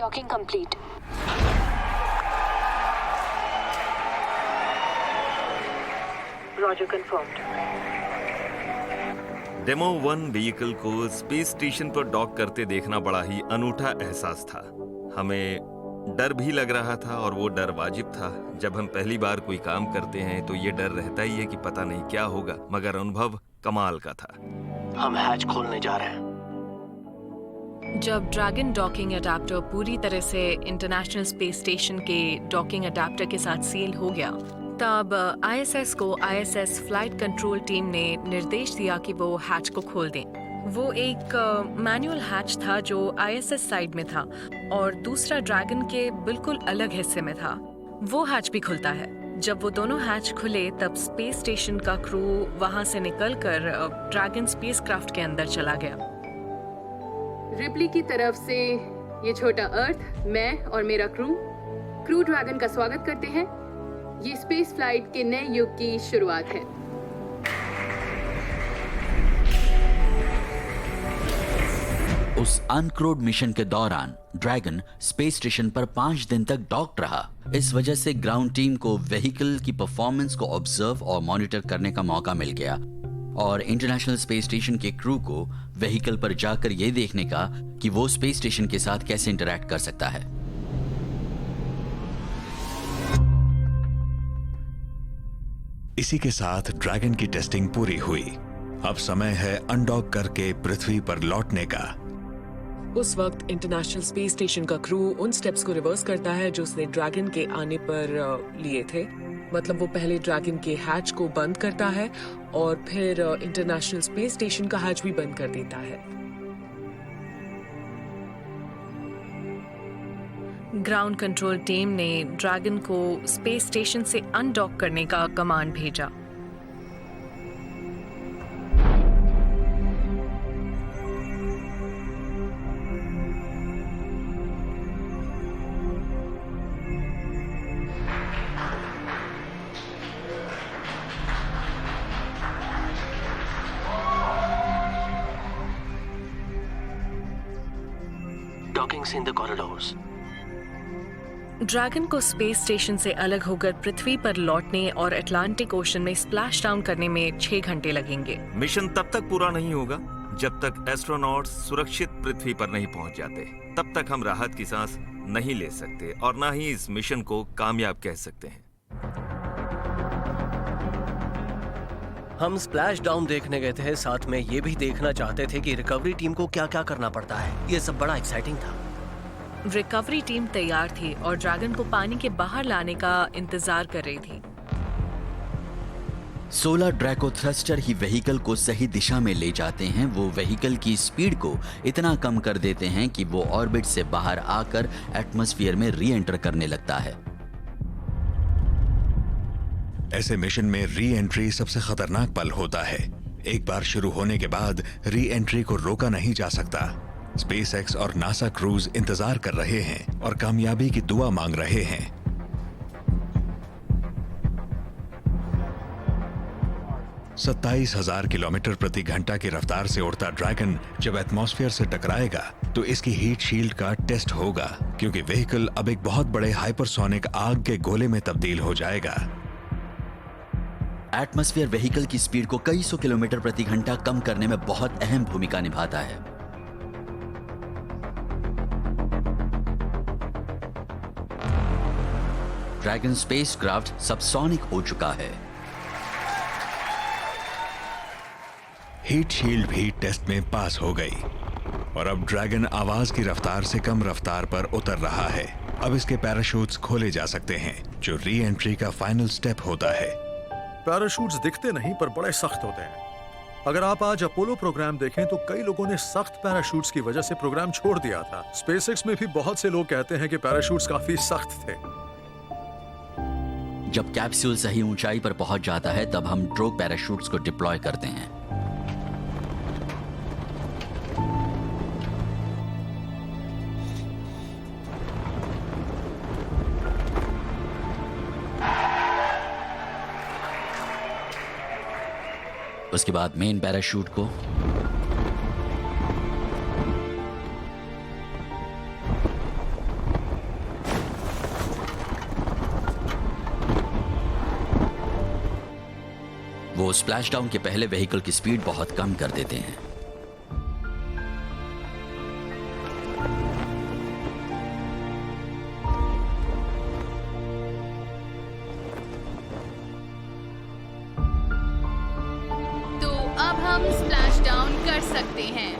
Docking complete. Roger confirmed. Demo 1 vehicle को स्पेस स्टेशन पर डॉक करते देखना बड़ा ही अनूठा एहसास था। हमें डर भी लग रहा था और वो डर वाजिब था। जब हम पहली बार कोई काम करते हैं तो ये डर रहता ही है कि पता नहीं क्या होगा, मगर अनुभव कमाल का था। हम हैच खोलने जा रहे हैं। जब ड्रैगन डॉकिंग अडेप्टर पूरी तरह से इंटरनेशनल स्पेस स्टेशन के डॉकिंग अडेप्टर के साथ सील हो गया, तब आईएसएस को आईएसएस फ्लाइट कंट्रोल टीम ने निर्देश दिया कि वो हैच को खोल दें। वो एक मैनुअल हैच था जो आईएसएस साइड में था और दूसरा ड्रैगन के बिल्कुल अलग हिस्से में था। वो हैच भी खुलता है। जब वो दोनों हैच खुले तब स्पेस स्टेशन का क्रू वहां से निकलकर ड्रैगन स्पेसक्राफ्ट के अंदर चला गया। रिप्ली की तरफ से ये छोटा अर्थ, मैं और मेरा क्रू ड्रैगन का स्वागत करते हैं। ये स्पेस फ्लाइट के नए युग की शुरुआत है। उस अनक्रूड मिशन के दौरान ड्रैगन स्पेस स्टेशन पर 5 दिन तक डॉक्ड रहा। इस वजह से ग्राउंड टीम को व्हीकल की परफॉर्मेंस को ऑब्जर्व और मॉनिटर करने का मौका मिल गया और इंटरनेशनल स्पेस स्टेशन के क्रू को व्हीकल पर जाकर यह देखने का कि वो स्पेस स्टेशन के साथ कैसे इंटरैक्ट कर सकता है। इसी के साथ ड्रैगन की टेस्टिंग पूरी हुई। अब समय है अनडॉक करके पृथ्वी पर लौटने का। उस वक्त इंटरनेशनल स्पेस स्टेशन का क्रू उन स्टेप्स को रिवर्स करता है जो उसने ड्रैगन के आने पर लिए थे। मतलब वो पहले ड्रैगन के हैच को बंद करता है और फिर इंटरनेशनल स्पेस स्टेशन का हैच भी बंद कर देता है। ग्राउंड कंट्रोल टीम ने ड्रैगन को स्पेस स्टेशन से अनडॉक करने का कमांड भेजा। Dockings in the corridors. Dragon को स्पेस स्टेशन से अलग होकर पृथ्वी पर लौटने और अटलांटिक ओशन में स्प्लैश डाउन करने में 6 घंटे लगेंगे। मिशन तब तक पूरा नहीं होगा जब तक एस्ट्रोनॉट्स सुरक्षित पृथ्वी पर नहीं पहुंच जाते। तब तक हम राहत की सांस नहीं ले सकते और ना ही इस मिशन को कामयाब कह सकते हैं। हम स्प्लैश डाउन देखने गए थे, साथ में ये भी देखना चाहते थे कि रिकवरी टीम को क्या क्या करना पड़ता है। ये सब बड़ा एक्साइटिंग था। रिकवरी टीम तैयार थी और ड्रैगन को पानी के बाहर लाने का इंतजार कर रही थी। 16 ड्रैको थ्रस्टर ही व्हीकल को सही दिशा में ले जाते हैं। वो व्हीकल की स्पीड को इतना कम कर देते हैं कि वो ऑर्बिट से बाहर आकर एटमॉस्फेयर में री एंटर करने लगता है। ऐसे मिशन में री एंट्री सबसे खतरनाक पल होता है। एक बार शुरू होने के बाद री एंट्री को रोका नहीं जा सकता। स्पेसएक्स और नासा क्रूज इंतजार कर रहे हैं और कामयाबी की दुआ मांग रहे हैं। 27,000 किलोमीटर प्रति घंटा की रफ्तार से उड़ता ड्रैगन जब एटमॉस्फेयर से टकराएगा तो इसकी हीट शील्ड का टेस्ट होगा, क्योंकि व्हीकल अब एक बहुत बड़े हाइपरसोनिक आग के गोले में तब्दील हो जाएगा। एटमॉस्फेयर व्हीकल की स्पीड को कई सौ किलोमीटर प्रति घंटा कम करने में बहुत अहम भूमिका निभाता है। ड्रैगन स्पेसक्राफ्ट सबसोनिक हो चुका है। हीट शील्ड भी टेस्ट में पास हो गई और अब ड्रैगन आवाज की रफ्तार से कम रफ्तार पर उतर रहा है। अब इसके पैराशूट्स खोले जा सकते हैं, जो री एंट्री का फाइनल स्टेप होता है। पैराशूट्स दिखते नहीं पर बड़े सख्त होते हैं। अगर आप आज अपोलो प्रोग्राम देखें तो कई लोगों ने सख्त पैराशूट्स की वजह से प्रोग्राम छोड़ दिया था। स्पेसएक्स में भी बहुत से लोग कहते हैं कि पैराशूट्स काफी सख्त थे। जब कैप्सूल सही ऊंचाई पर पहुंच जाता है तब हम ड्रोग पैराशूट्स को डिप्लॉय करते हैं। उसके बाद मेन पैराशूट को वो स्प्लैश डाउन के पहले व्हीकल की स्पीड बहुत कम कर देते हैं। अब हम स्प्लैश डाउन कर सकते हैं।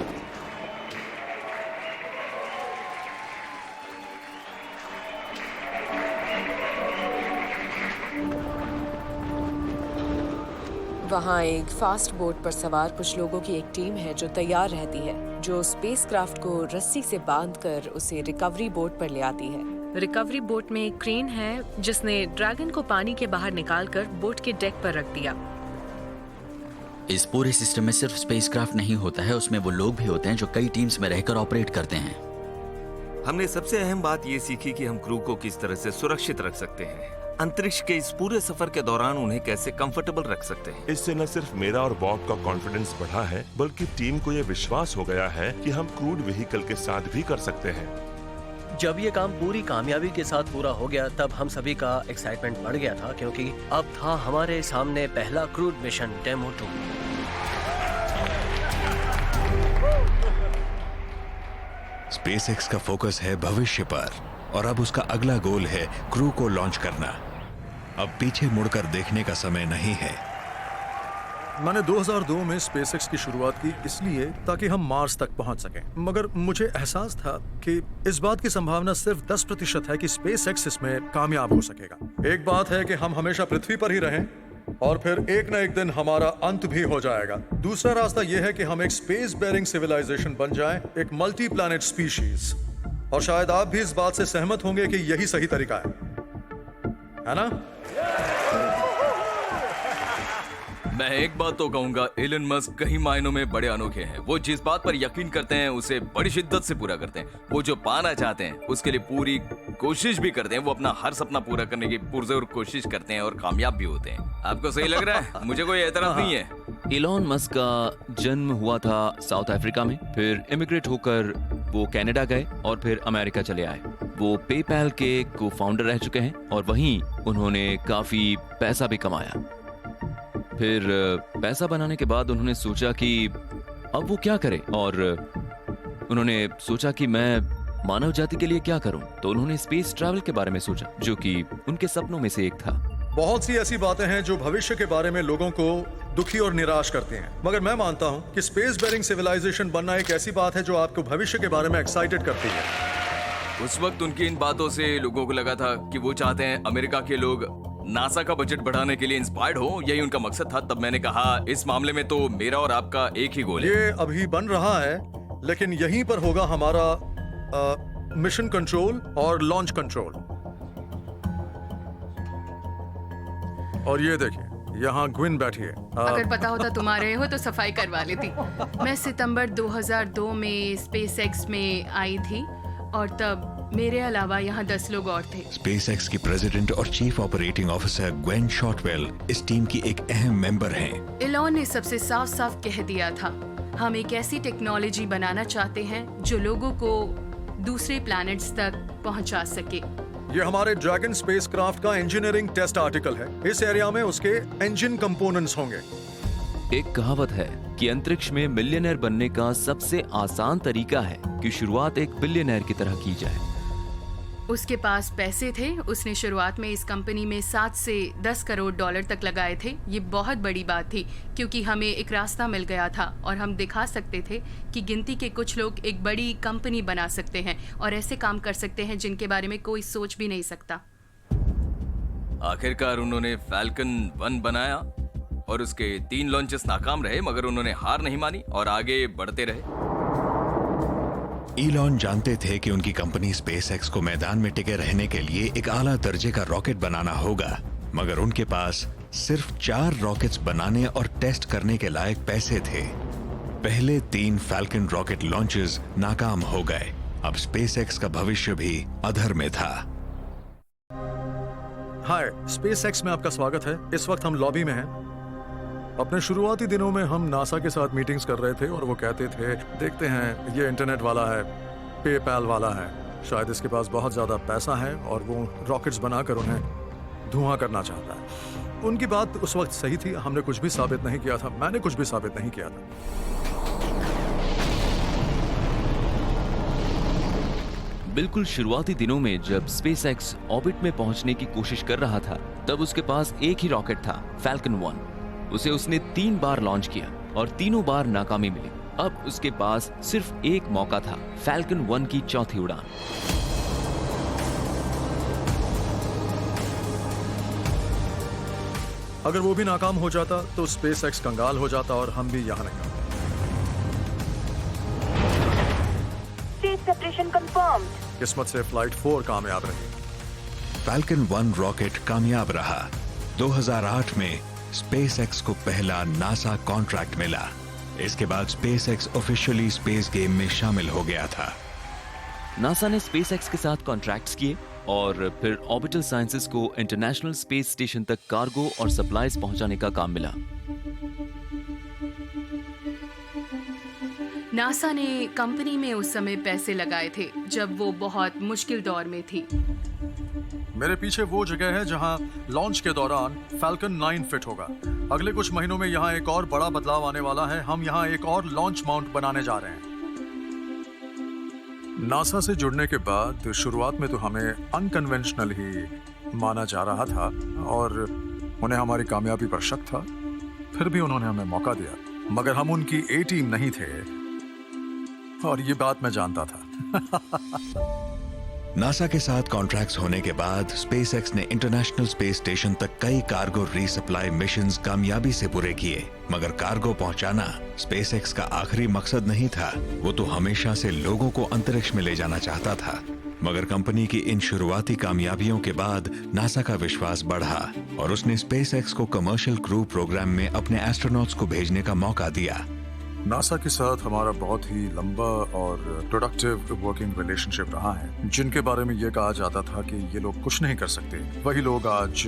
वहाँ एक फास्ट बोट पर सवार कुछ लोगों की एक टीम है जो तैयार रहती है, जो स्पेसक्राफ्ट को रस्सी से बांधकर उसे रिकवरी बोट पर ले आती है। रिकवरी बोट में एक क्रेन है जिसने ड्रैगन को पानी के बाहर निकालकर बोट के डेक पर रख दिया। इस पूरे सिस्टम में सिर्फ स्पेसक्राफ्ट नहीं होता है, उसमें वो लोग भी होते हैं जो कई टीम्स में रहकर ऑपरेट करते हैं। हमने सबसे अहम बात ये सीखी कि हम क्रू को किस तरह से सुरक्षित रख सकते हैं। अंतरिक्ष के इस पूरे सफर के दौरान उन्हें कैसे कंफर्टेबल रख सकते हैं। इससे न सिर्फ मेरा और बॉब का कॉन्फिडेंस बढ़ा है, बल्कि टीम को यह विश्वास हो गया है कि हम क्रूड व्हीकल के साथ भी कर सकते हैं। जब ये काम पूरी कामयाबी के साथ पूरा हो गया तब हम सभी का एक्साइटमेंट बढ़ गया था, क्योंकि अब था हमारे सामने पहला क्रूड मिशन डेमो 2। स्पेसएक्स का फोकस है भविष्य पर और अब उसका अगला गोल है क्रू को लॉन्च करना। अब पीछे मुड़कर देखने का समय नहीं है। मैंने 2002 में स्पेसएक्स की शुरुआत की इसलिए ताकि हम मार्स तक पहुंच सकें, मगर मुझे एहसास था कि इस बात की संभावना सिर्फ 10% है कि स्पेसएक्स इसमें कामयाब हो सकेगा। एक बात है कि हम हमेशा पृथ्वी पर ही रहें और फिर एक न एक दिन हमारा अंत भी हो जाएगा। दूसरा रास्ता यह है कि हम एक स्पेस बेरिंग सिविलाइजेशन बन जाएं, एक मल्टी प्लैनेट स्पीशीज। और शायद आप भी इस बात से सहमत होंगे कि यही सही तरीका है ना? मैं एक बात तो कहूंगा, एलन मस्क कई मायनों में बड़े अनोखे हैं। वो जिस बात पर यकीन करते हैं उसे बड़ी शिद्दत से पूरा करते हैं। वो जो पाना चाहते हैं उसके लिए पूरी कोशिश भी करते हैं। वो अपना हर सपना पूरा करने की पुरजोर कोशिश करते हैं और कामयाब भी होते हैं। आपको सही लग रहा है? मुझे कोई एतराज नहीं है। इलॉन मस्क का जन्म हुआ था साउथ अफ्रीका में, फिर इमिग्रेट होकर वो कनाडा गए और फिर अमेरिका चले आए। वो पेपैल के को फाउंडर रह चुके हैं और वहीं उन्होंने काफी पैसा भी कमाया। फिर पैसा बनाने के बाद उन्होंने सोचा कि अब वो क्या करें, और उन्होंने सोचा कि मैं मानव जाति के लिए क्या करूं। तो उन्होंने स्पेस ट्रैवल के बारे में सोचा, जो कि उनके सपनों में से एक था। बहुत सी ऐसी बातें हैं जो भविष्य के बारे में लोगों को दुखी और निराश करते हैं, मगर मैं मानता हूं कि स्पेस बेरिंग सिविलाइजेशन बनना एक ऐसी बात है जो आपको भविष्य के बारे में एक्साइटेड करती है। उस वक्त उनकी इन बातों से लोगों को लगा था कि वो चाहते हैं अमेरिका के लोग नासा का बजट बढ़ाने के लिए इंस्पायर्ड हो, यही उनका मकसद था। तब मैंने कहा इस मामले में तो मेरा और आपका एक ही गोल है। ये अभी बन रहा है, लेकिन यहीं पर होगा हमारा मिशन कंट्रोल और लॉन्च कंट्रोल। और ये देखिए, यहाँ ग्विन बैठी है। अगर पता होता तुम आ रहे हो तो सफाई करवा लेती। मैं सितंबर 2002 में स्पेसएक्स में आई थी और तब मेरे अलावा यहाँ 10 लोग और थे। स्पेसएक्स की प्रेसिडेंट और चीफ ऑपरेटिंग ऑफिसर ग्वेन शॉर्टवेल इस टीम की एक अहम मेंबर हैं। इलॉन ने सबसे साफ साफ कह दिया था, हम एक ऐसी टेक्नोलॉजी बनाना चाहते हैं जो लोगों को दूसरे प्लैनेट्स तक पहुंचा सके। ये हमारे ड्रैगन स्पेसक्राफ्ट का इंजीनियरिंग टेस्ट आर्टिकल है। इस एरिया में उसके इंजन कंपोनेंट्स होंगे। एक कहावत है कि अंतरिक्ष में मिलियनेयर बनने का सबसे आसान तरीका है कि शुरुआत एक बिलियनेयर की तरह की जाए। उसके पास पैसे थे। उसने शुरुआत में इस कंपनी में 7 से 10 करोड़ डॉलर तक लगाए थे। ये बहुत बड़ी बात थी क्योंकि हमें एक रास्ता मिल गया था और हम दिखा सकते थे कि गिनती के कुछ लोग एक बड़ी कंपनी बना सकते हैं और ऐसे काम कर सकते हैं जिनके बारे में कोई सोच भी नहीं सकता। आखिरकार उन्होंने फैल्कन 1 बनाया और उसके 3 लॉन्चेस नाकाम रहे, मगर उन्होंने हार नहीं मानी और आगे बढ़ते रहे। इलॉन जानते थे कि उनकी कंपनी स्पेसएक्स को मैदान में टिके रहने के लिए एक आला दर्जे का रॉकेट बनाना होगा, मगर उनके पास सिर्फ 4 रॉकेट्स बनाने और टेस्ट करने के लायक पैसे थे। पहले 3 फैल्कन रॉकेट लॉन्चेस नाकाम हो गए। अब स्पेसएक्स का भविष्य भी अधर में था। हाय, स्पेसएक्स में आपका स्वागत है। इस वक्त हम लॉबी में हैं। अपने शुरुआती दिनों में हम नासा के साथ मीटिंग्स कर रहे थे और वो कहते थे, देखते हैं ये इंटरनेट वाला है, पेपैल वाला है, शायद इसके पास बहुत ज़्यादा पैसा है और वो रॉकेट्स बनाकर उन्हें धुआं करना चाहता है। उनकी बात उस वक्त सही थी। हमने कुछ भी साबित नहीं किया था। मैंने कुछ भी साबित नहीं किया था। बिल्कुल शुरुआती दिनों में जब स्पेसएक्स ऑर्बिट में पहुंचने की कोशिश कर रहा था, तब उसके पास एक ही रॉकेट था, फैल्कन 1। उसे उसने 3 बार लॉन्च किया और तीनों बार नाकामी मिली। अब उसके पास सिर्फ एक मौका था, फैल्कन 1 की चौथी उड़ान। अगर वो भी नाकाम हो जाता तो स्पेसएक्स कंगाल हो जाता और हम भी यहाँ नहीं। Stage separation confirmed. किस्मत से फ्लाइट 4 कामयाब रही। फैल्कन 1 रॉकेट कामयाब रहा। 2008 में स्पेसएक्स को पहला नासा कॉन्ट्रैक्ट मिला। इसके बाद स्पेसएक्स ऑफिशियली स्पेस गेम में शामिल हो गया था। नासा ने स्पेसएक्स के साथ कॉन्ट्रैक्ट्स किए और फिर ऑर्बिटल साइंसेस को इंटरनेशनल स्पेस स्टेशन तक कार्गो और सप्लाईज पहुंचाने का काम मिला। नासा ने कंपनी में उस समय पैसे लगाए थे जब वो बहुत मुश्किल दौर में थी। मेरे पीछे वो जगह है जहां लॉन्च के दौरान फैल्कन 9 फिट होगा। अगले कुछ महीनों में यहां एक और बड़ा बदलाव आने वाला है। हम यहां एक और लॉन्च माउंट बनाने जा रहे हैं। नासा से जुड़ने के बाद शुरुआत में तो हमें अनकन्वेंशनल ही माना जा रहा था और उन्हें हमारी कामयाबी पर शक था। फिर भी उन्होंने हमें मौका दिया, मगर हम उनकी ए टीम नहीं थे और ये बात मैं जानता था। नासा के साथ कॉन्ट्रैक्ट्स होने के बाद स्पेसएक्स ने इंटरनेशनल स्पेस स्टेशन तक कई कार्गो रीसप्लाई मिशंस कामयाबी से पूरे किए, मगर कार्गो पहुंचाना स्पेसएक्स का आखिरी मकसद नहीं था। वो तो हमेशा से लोगों को अंतरिक्ष में ले जाना चाहता था। मगर कंपनी की इन शुरुआती कामयाबियों के बाद नासा का विश्वास बढ़ा और उसने स्पेसएक्स को कमर्शियल क्रू प्रोग्राम में अपने एस्ट्रोनॉट्स को भेजने का मौका दिया। नासा के साथ हमारा बहुत ही लंबा और प्रोडक्टिव वर्किंग रिलेशनशिप रहा है। जिनके बारे में ये कहा जाता था कि ये लोग कुछ नहीं कर सकते, वही लोग आज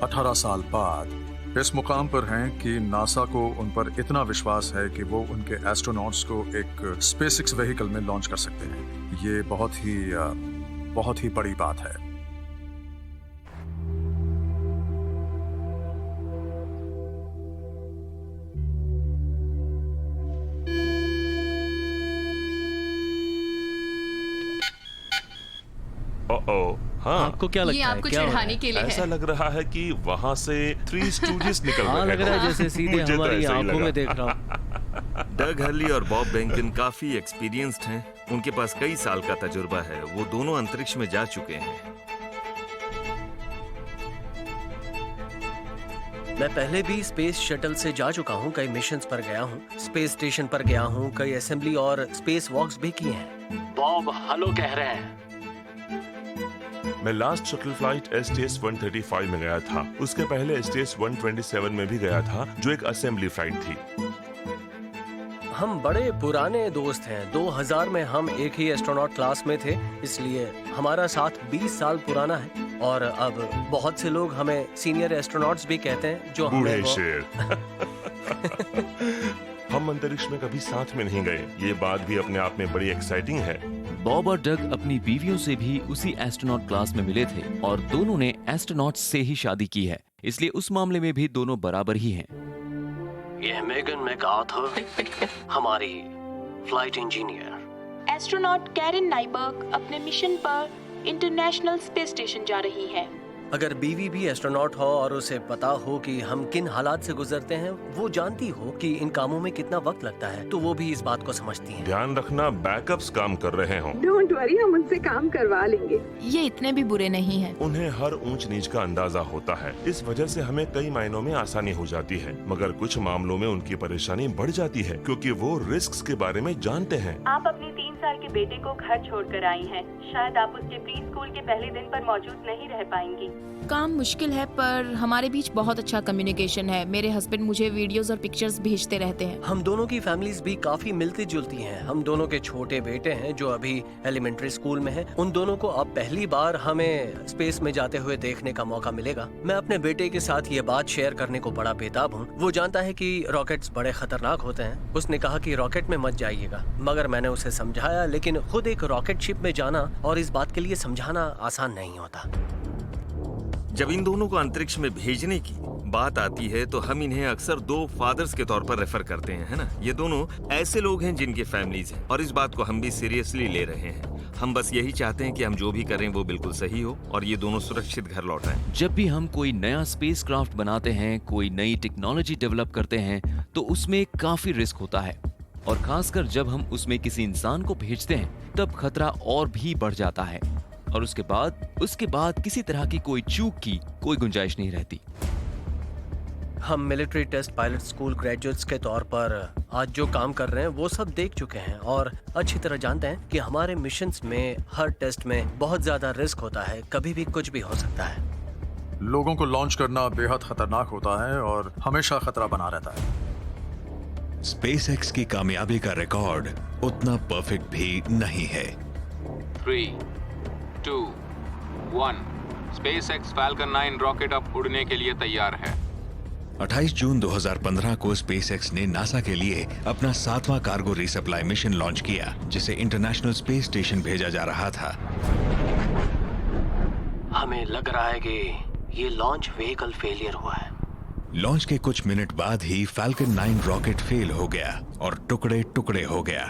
18 साल बाद इस मुकाम पर हैं कि नासा को उन पर इतना विश्वास है कि वो उनके एस्ट्रोनॉट्स को एक स्पेसएक्स व्हीकल में लॉन्च कर सकते हैं। ये बहुत ही बड़ी बात है। हाँ, आपको क्या लगता है? ये आपको चिढ़ाने के लिए ऐसा है। लग रहा है कि वहाँ से 3 स्टूडेंट्स निकल रहे हैं। लग रहा है जैसे सीधे मुझे तो हमारी ऐसा ही आंखों लगा। में देख रहा हूँ। डग हर्ली और बॉब बेंकन काफी एक्सपीरियंस्ड हैं, उनके पास कई साल का तजुर्बा है, वो दोनों अंतरिक्ष में जा चुके हैं। मैं पहले भी स्पेस शटल से जा चुका हूँ, कई मिशंस पर गया हूँ, स्पेस स्टेशन पर गया हूँ, कई असेंबली और स्पेस वॉक्स भी किए हैं। बॉब हेलो कह रहे हैं। मैं लास्ट शटल फ्लाइट STS-135 में गया था। उसके पहले STS-127 में भी गया था, जो एक असेंबली फ्लाइट थी। हम बड़े पुराने दोस्त हैं। 2000 में हम एक ही एस्ट्रोनॉट क्लास में थे, इसलिए हमारा साथ 20 साल पुराना है। और अब बहुत से लोग हमें सीनियर एस्ट्रोनॉट्स भी कहते हैं, जो बूढ़े शेर। हम अंतरिक्ष में कभी साथ में नहीं गए, ये बात भी अपने आप में बड़ी एक्साइटिंग है। बॉब और डग अपनी बीवियों से भी उसी एस्ट्रोनॉट क्लास में मिले थे और दोनों ने एस्ट्रोनॉट्स से ही शादी की है, इसलिए उस मामले में भी दोनों बराबर ही हैं। ये मेगन मैकआर्थर, हमारी फ्लाइट इंजीनियर। एस्ट्रोनॉट कैरन नाइबर्ग अपने मिशन पर इंटरनेशनल स्पेस स्टेशन जा रही है। अगर बीवी भी एस्ट्रोनॉट हो और उसे पता हो कि हम किन हालात से गुजरते हैं, वो जानती हो कि इन कामों में कितना वक्त लगता है, तो वो भी इस बात को समझती है। ध्यान रखना बैकअप्स काम कर रहे हों। डोंट वरी, हम उनसे काम करवा लेंगे। ये इतने भी बुरे नहीं हैं। उन्हें हर ऊंच नीच का अंदाजा होता है, इस वजह से हमें कई मायनों में आसानी हो जाती है, मगर कुछ मामलों में उनकी परेशानी बढ़ जाती है, क्योंकि वो रिस्क के बारे में जानते हैं। आप अपने 3 साल के बेटे को घर छोड़कर आई हैं। शायद आप उसके प्री स्कूल के पहले दिन पर मौजूद नहीं रह पाएंगी। काम मुश्किल है, पर हमारे बीच बहुत अच्छा कम्युनिकेशन है। मेरे हस्बैंड मुझे वीडियोस और पिक्चर्स भेजते रहते हैं। हम दोनों की फैमिलीज भी काफी मिलती जुलती हैं। हम दोनों के छोटे बेटे हैं जो अभी एलिमेंट्री स्कूल में हैं। उन दोनों को अब पहली बार हमें स्पेस में जाते हुए देखने का मौका मिलेगा। मैं अपने बेटे के साथ ये बात शेयर करने को बड़ा बेताब हूँ। वो जानता है कि रॉकेट्स बड़े खतरनाक होते हैं। उसने कहा कि रॉकेट में मत जाइएगा, मगर मैंने उसे समझाया, लेकिन खुद एक रॉकेट शिप में जाना और इस बात के लिए समझाना आसान नहीं होता। जब इन दोनों को अंतरिक्ष में भेजने की बात आती है तो हम इन्हें अक्सर 2 फादर्स के तौर पर रेफर करते हैं, है ना? ये दोनों ऐसे लोग हैं जिनके फैमिलीज हैं और इस बात को हम भी सीरियसली ले रहे हैं। हम बस यही चाहते हैं कि हम जो भी करें वो बिल्कुल सही हो और ये दोनों सुरक्षित घर लौटाएं। जब भी हम कोई नया स्पेसक्राफ्ट बनाते हैं, कोई नई टेक्नोलॉजी डेवलप करते हैं, तो उसमें काफी रिस्क होता है और खासकर जब हम उसमें किसी इंसान को भेजते हैं तब खतरा और भी बढ़ जाता है और उसके बाद किसी तरह की कोई चूक की कोई गुंजाइश नहीं रहती। हम military test pilot school graduates के तौर पर आज जो काम कर रहे हैं वो सब देख चुके हैं और अच्छी तरह जानते हैं कि हमारे मिशंस में हर टेस्ट में बहुत ज्यादा रिस्क होता है, कभी भी कुछ भी हो सकता है। लोगों को लॉन्च करना बेहद खतरनाक होता है और हमेशा खतरा बना रहता है। स्पेसएक्स की कामयाबी का रिकॉर्ड उतना परफेक्ट भी नहीं है। 3, 2, 1 SpaceX Falcon 9 रॉकेट अब उड़ने के लिए तैयार है। 28 जून 2015 को स्पेसएक्स ने नासा के लिए अपना 7वां कार्गो रीसप्लाई मिशन लॉन्च किया, जिसे इंटरनेशनल स्पेस स्टेशन भेजा जा रहा था। हमें लग रहा है कि ये लॉन्च व्हीकल फेलियर हुआ है। लॉन्च के कुछ मिनट बाद ही फैल्कन 9 रॉकेट फेल हो गया और टुकड़े टुकड़े हो गया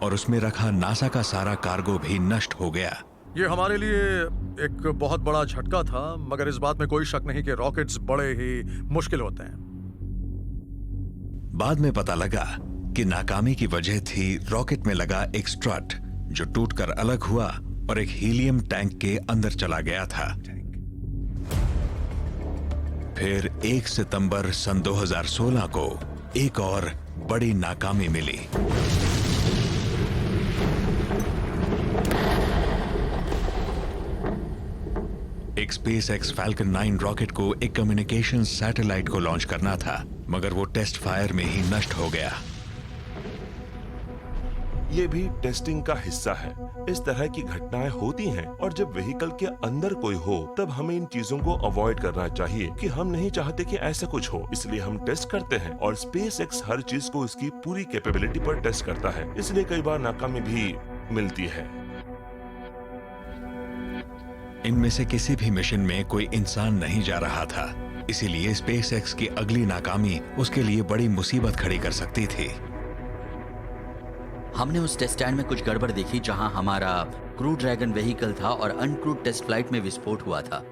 और उसमें रखा नासा का सारा कार्गो भी नष्ट हो गया। ये हमारे लिए एक बहुत बड़ा झटका था, मगर इस बात में कोई शक नहीं कि रॉकेट्स बड़े ही मुश्किल होते हैं। बाद में पता लगा कि नाकामी की वजह थी रॉकेट में लगा एक स्ट्रट जो टूटकर अलग हुआ और एक हीलियम टैंक के अंदर चला गया था। फिर 1 सितंबर सन 2016 को एक और बड़ी नाकामी मिली। एक स्पेसएक्स फैल्कन 9 रॉकेट को एक कम्युनिकेशन सैटेलाइट को लॉन्च करना था, मगर वो टेस्ट फायर में ही नष्ट हो गया। ये भी टेस्टिंग का हिस्सा है। इस तरह की घटनाएं होती हैं और जब व्हीकल के अंदर कोई हो तब हमें इन चीजों को अवॉइड करना चाहिए कि हम नहीं चाहते कि ऐसा कुछ हो, इसलिए हम टेस्ट करते हैं और स्पेसएक्स हर चीज को उसकी पूरी कैपेबिलिटी पर टेस्ट करता है, इसलिए कई बार नाकामी भी मिलती है। इनमें से किसी भी मिशन में कोई इंसान नहीं जा रहा था, इसीलिए स्पेसएक्स की अगली नाकामी उसके लिए बड़ी मुसीबत खड़ी कर सकती थी। हमने उस टेस्ट स्टैंड में कुछ गड़बड़ देखी जहां हमारा क्रू ड्रैगन व्हीकल था और अनक्रूड टेस्ट फ्लाइट में विस्फोट हुआ था।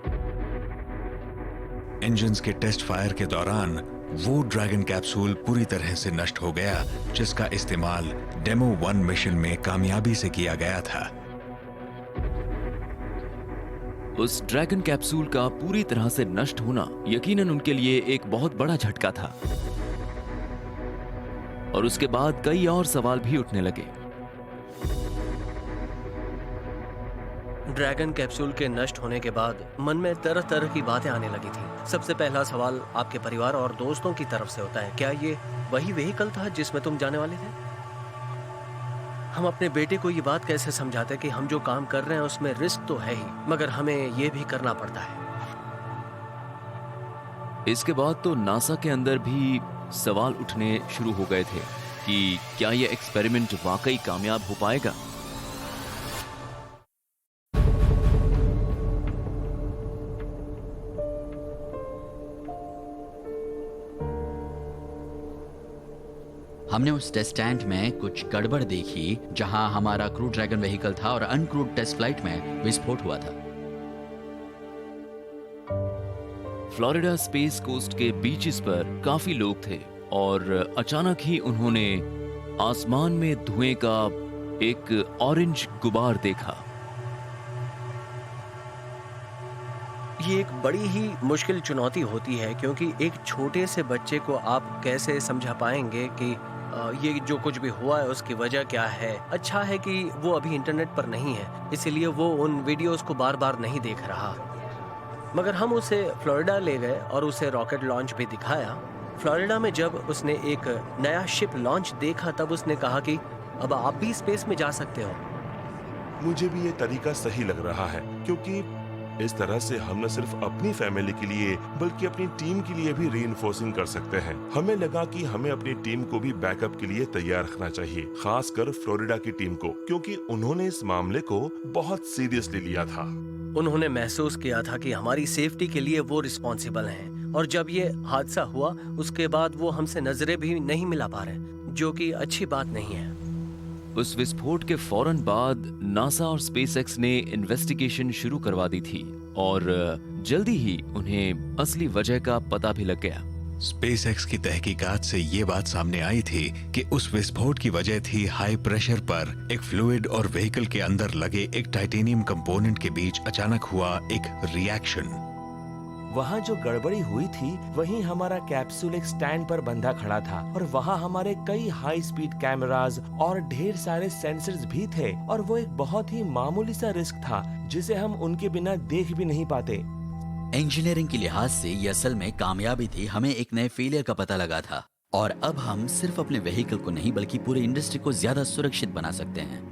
इंजन्स के टेस्ट फायर के दौरान वो ड्रैगन कैप्सूल पूरी तरह से नष्ट हो गया जिसका इस्तेमाल डेमो 1 मिशन में कामयाबी से किया गया था। उस ड्रैगन कैप्सूल का पूरी तरह से नष्ट होना यकीनन उनके लिए एक बहुत बड़ा झटका था और उसके बाद कई और सवाल भी उठने लगे। ड्रैगन कैप्सूल के नष्ट होने के बाद मन में तरह तरह की बातें आने लगी थी। सबसे पहला सवाल आपके परिवार और दोस्तों की तरफ से होता है, क्या ये वही व्हीकल था जिसमें तुम जाने वाले थे? हम अपने बेटे को ये बात कैसे समझाते कि हम जो काम कर रहे हैं उसमें रिस्क तो है ही, मगर हमें ये भी करना पड़ता है। इसके बाद तो नासा के अंदर भी सवाल उठने शुरू हो गए थे कि क्या यह एक्सपेरिमेंट वाकई कामयाब हो पाएगा। हमने उस टेस्ट स्टैंड में कुछ गड़बड़ देखी जहां हमारा क्रू ड्रैगन व्हीकल था और अनक्रूड टेस्ट फ्लाइट में विस्फोट हुआ था। फ्लोरिडा स्पेस कोस्ट के बीचेस पर काफी लोग थे और अचानक ही उन्होंने आसमान में धुएं का एक ऑरेंज गुबार देखा। ये एक बड़ी ही मुश्किल चुनौती होती है क्योंकि एक छोटे से बच्चे को आप कैसे समझा पाएंगे कि ये जो कुछ भी हुआ है उसकी वजह क्या है। अच्छा है कि वो अभी इंटरनेट पर नहीं है, इसीलिए वो उन वीडियोस को बार बार नहीं देख रहा। मगर हम उसे फ्लोरिडा ले गए और उसे रॉकेट लॉन्च भी दिखाया। फ्लोरिडा में जब उसने एक नया शिप लॉन्च देखा तब उसने कहा कि अब आप भी स्पेस में जा सकते हो। मुझे भी ये तरीका सही लग रहा है क्योंकि इस तरह से हम न सिर्फ अपनी फैमिली के लिए बल्कि अपनी टीम के लिए भी रीइंफोर्सिंग कर सकते हैं। हमें लगा कि हमें अपनी टीम को भी बैकअप के लिए तैयार रखना चाहिए, खासकर फ्लोरिडा की टीम को, क्योंकि उन्होंने इस मामले को बहुत सीरियसली लिया था। उन्होंने महसूस किया था कि हमारी सेफ्टी के लिए वो रिस्पॉन्सिबल हैं और जब ये हादसा हुआ उसके बाद वो हमसे नजरें भी नहीं मिला पा रहे, जो कि अच्छी बात नहीं है। उस विस्फोट के फौरन बाद नासा और स्पेसएक्स ने इन्वेस्टिगेशन शुरू करवा दी थी और जल्दी ही उन्हें असली वजह का पता भी लग गया। स्पेसएक्स की तहकीकात से ये बात सामने आई थी कि उस विस्फोट की वजह थी हाई प्रेशर पर एक फ्लूइड और व्हीकल के अंदर लगे एक टाइटेनियम कंपोनेंट के बीच अचानक हुआ एक रिएक्शन। वहाँ जो गड़बड़ी हुई थी वहीं हमारा कैप्सूल एक स्टैंड पर बंधा खड़ा था और वहाँ हमारे कई हाई स्पीड कैमरास और ढेर सारे सेंसर्स भी थे और वो एक बहुत ही मामूली सा रिस्क था जिसे हम उनके बिना देख भी नहीं पाते। इंजीनियरिंग के लिहाज से ये असल में कामयाबी थी। हमें एक नए फेलियर का पता लगा था और अब हम सिर्फ अपने व्हीकल को नहीं बल्कि पूरे इंडस्ट्री को ज्यादा सुरक्षित बना सकते हैं।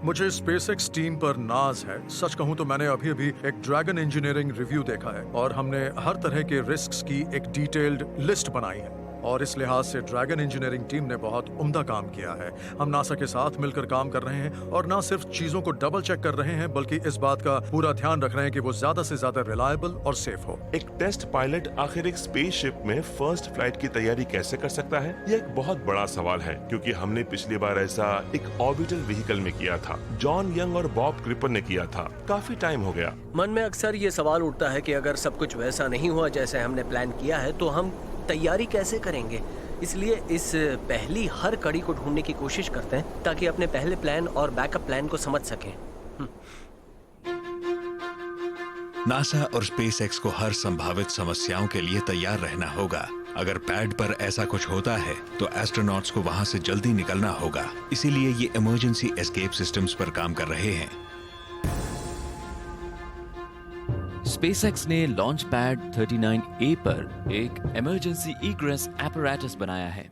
मुझे स्पेसएक्स टीम पर नाज है। सच कहूं तो मैंने अभी एक ड्रैगन इंजीनियरिंग रिव्यू देखा है और हमने हर तरह के रिस्क्स की एक डिटेल्ड लिस्ट बनाई है और इस लिहाज से ड्रैगन इंजीनियरिंग टीम ने बहुत उम्दा काम किया है। हम नासा के साथ मिलकर काम कर रहे हैं और न सिर्फ चीजों को डबल चेक कर रहे हैं बल्कि इस बात का पूरा ध्यान रख रहे हैं कि वो ज्यादा से ज्यादा रिलायबल और सेफ हो। एक टेस्ट पायलट आखिर एक स्पेसशिप में फर्स्ट फ्लाइट की तैयारी कैसे कर सकता है, यह एक बहुत बड़ा सवाल है क्योंकि हमने पिछली बार ऐसा एक ऑर्बिटल व्हीकल में किया था। जॉन यंग और बॉब क्रिपर ने किया था। काफी टाइम हो गया। मन में अक्सर ये सवाल उठता है कि अगर सब कुछ वैसा नहीं हुआ जैसे हमने प्लान किया है तो हम तैयारी कैसे करेंगे। इसलिए इस पहली हर कड़ी को ढूंढने की कोशिश करते हैं ताकि अपने पहले प्लान और बैकअप प्लान को समझ सकें। नासा और स्पेसएक्स को हर संभावित समस्याओं के लिए तैयार रहना होगा। अगर पैड पर ऐसा कुछ होता है तो एस्ट्रोनॉट्स को वहां से जल्दी निकलना होगा। इसीलिए ये इमरजेंसी एस्केप सिस्टम्स पर काम कर रहे हैं। स्पेसएक्स ने लॉन्च पैड 39A पर एक इमरजेंसी इग्रेस एपरेटस बनाया है।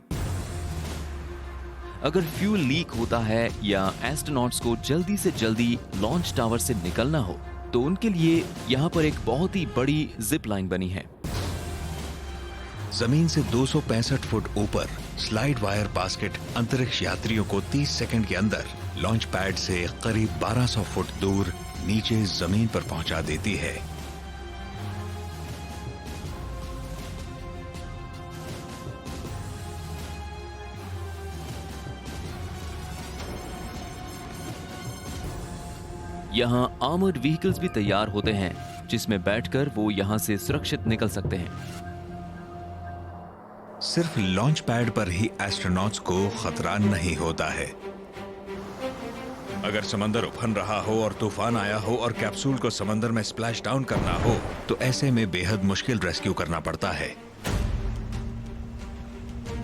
अगर फ्यूल लीक होता है या एस्ट्रोनॉट्स को जल्दी से जल्दी लॉन्च टावर से निकलना हो तो उनके लिए यहाँ पर एक बहुत ही बड़ी जिप लाइन बनी है। जमीन से 265 फुट ऊपर स्लाइड वायर बास्केट अंतरिक्ष यात्रियों को 30 सेकंड के अंदर लॉन्च पैड से करीब 1200 फुट दूर नीचे जमीन पर पहुंचा देती है। यहाँ आर्मर्ड व्हीकल्स भी तैयार होते हैं जिसमें बैठकर वो यहाँ से सुरक्षित निकल सकते हैं। सिर्फ लॉन्च पैड पर ही एस्ट्रोनॉट्स को खतरा नहीं होता है। अगर समंदर उफन रहा हो और तूफान आया हो और कैप्सूल को समंदर में स्प्लैश डाउन करना हो, तो ऐसे में बेहद मुश्किल रेस्क्यू करना पड़ता है।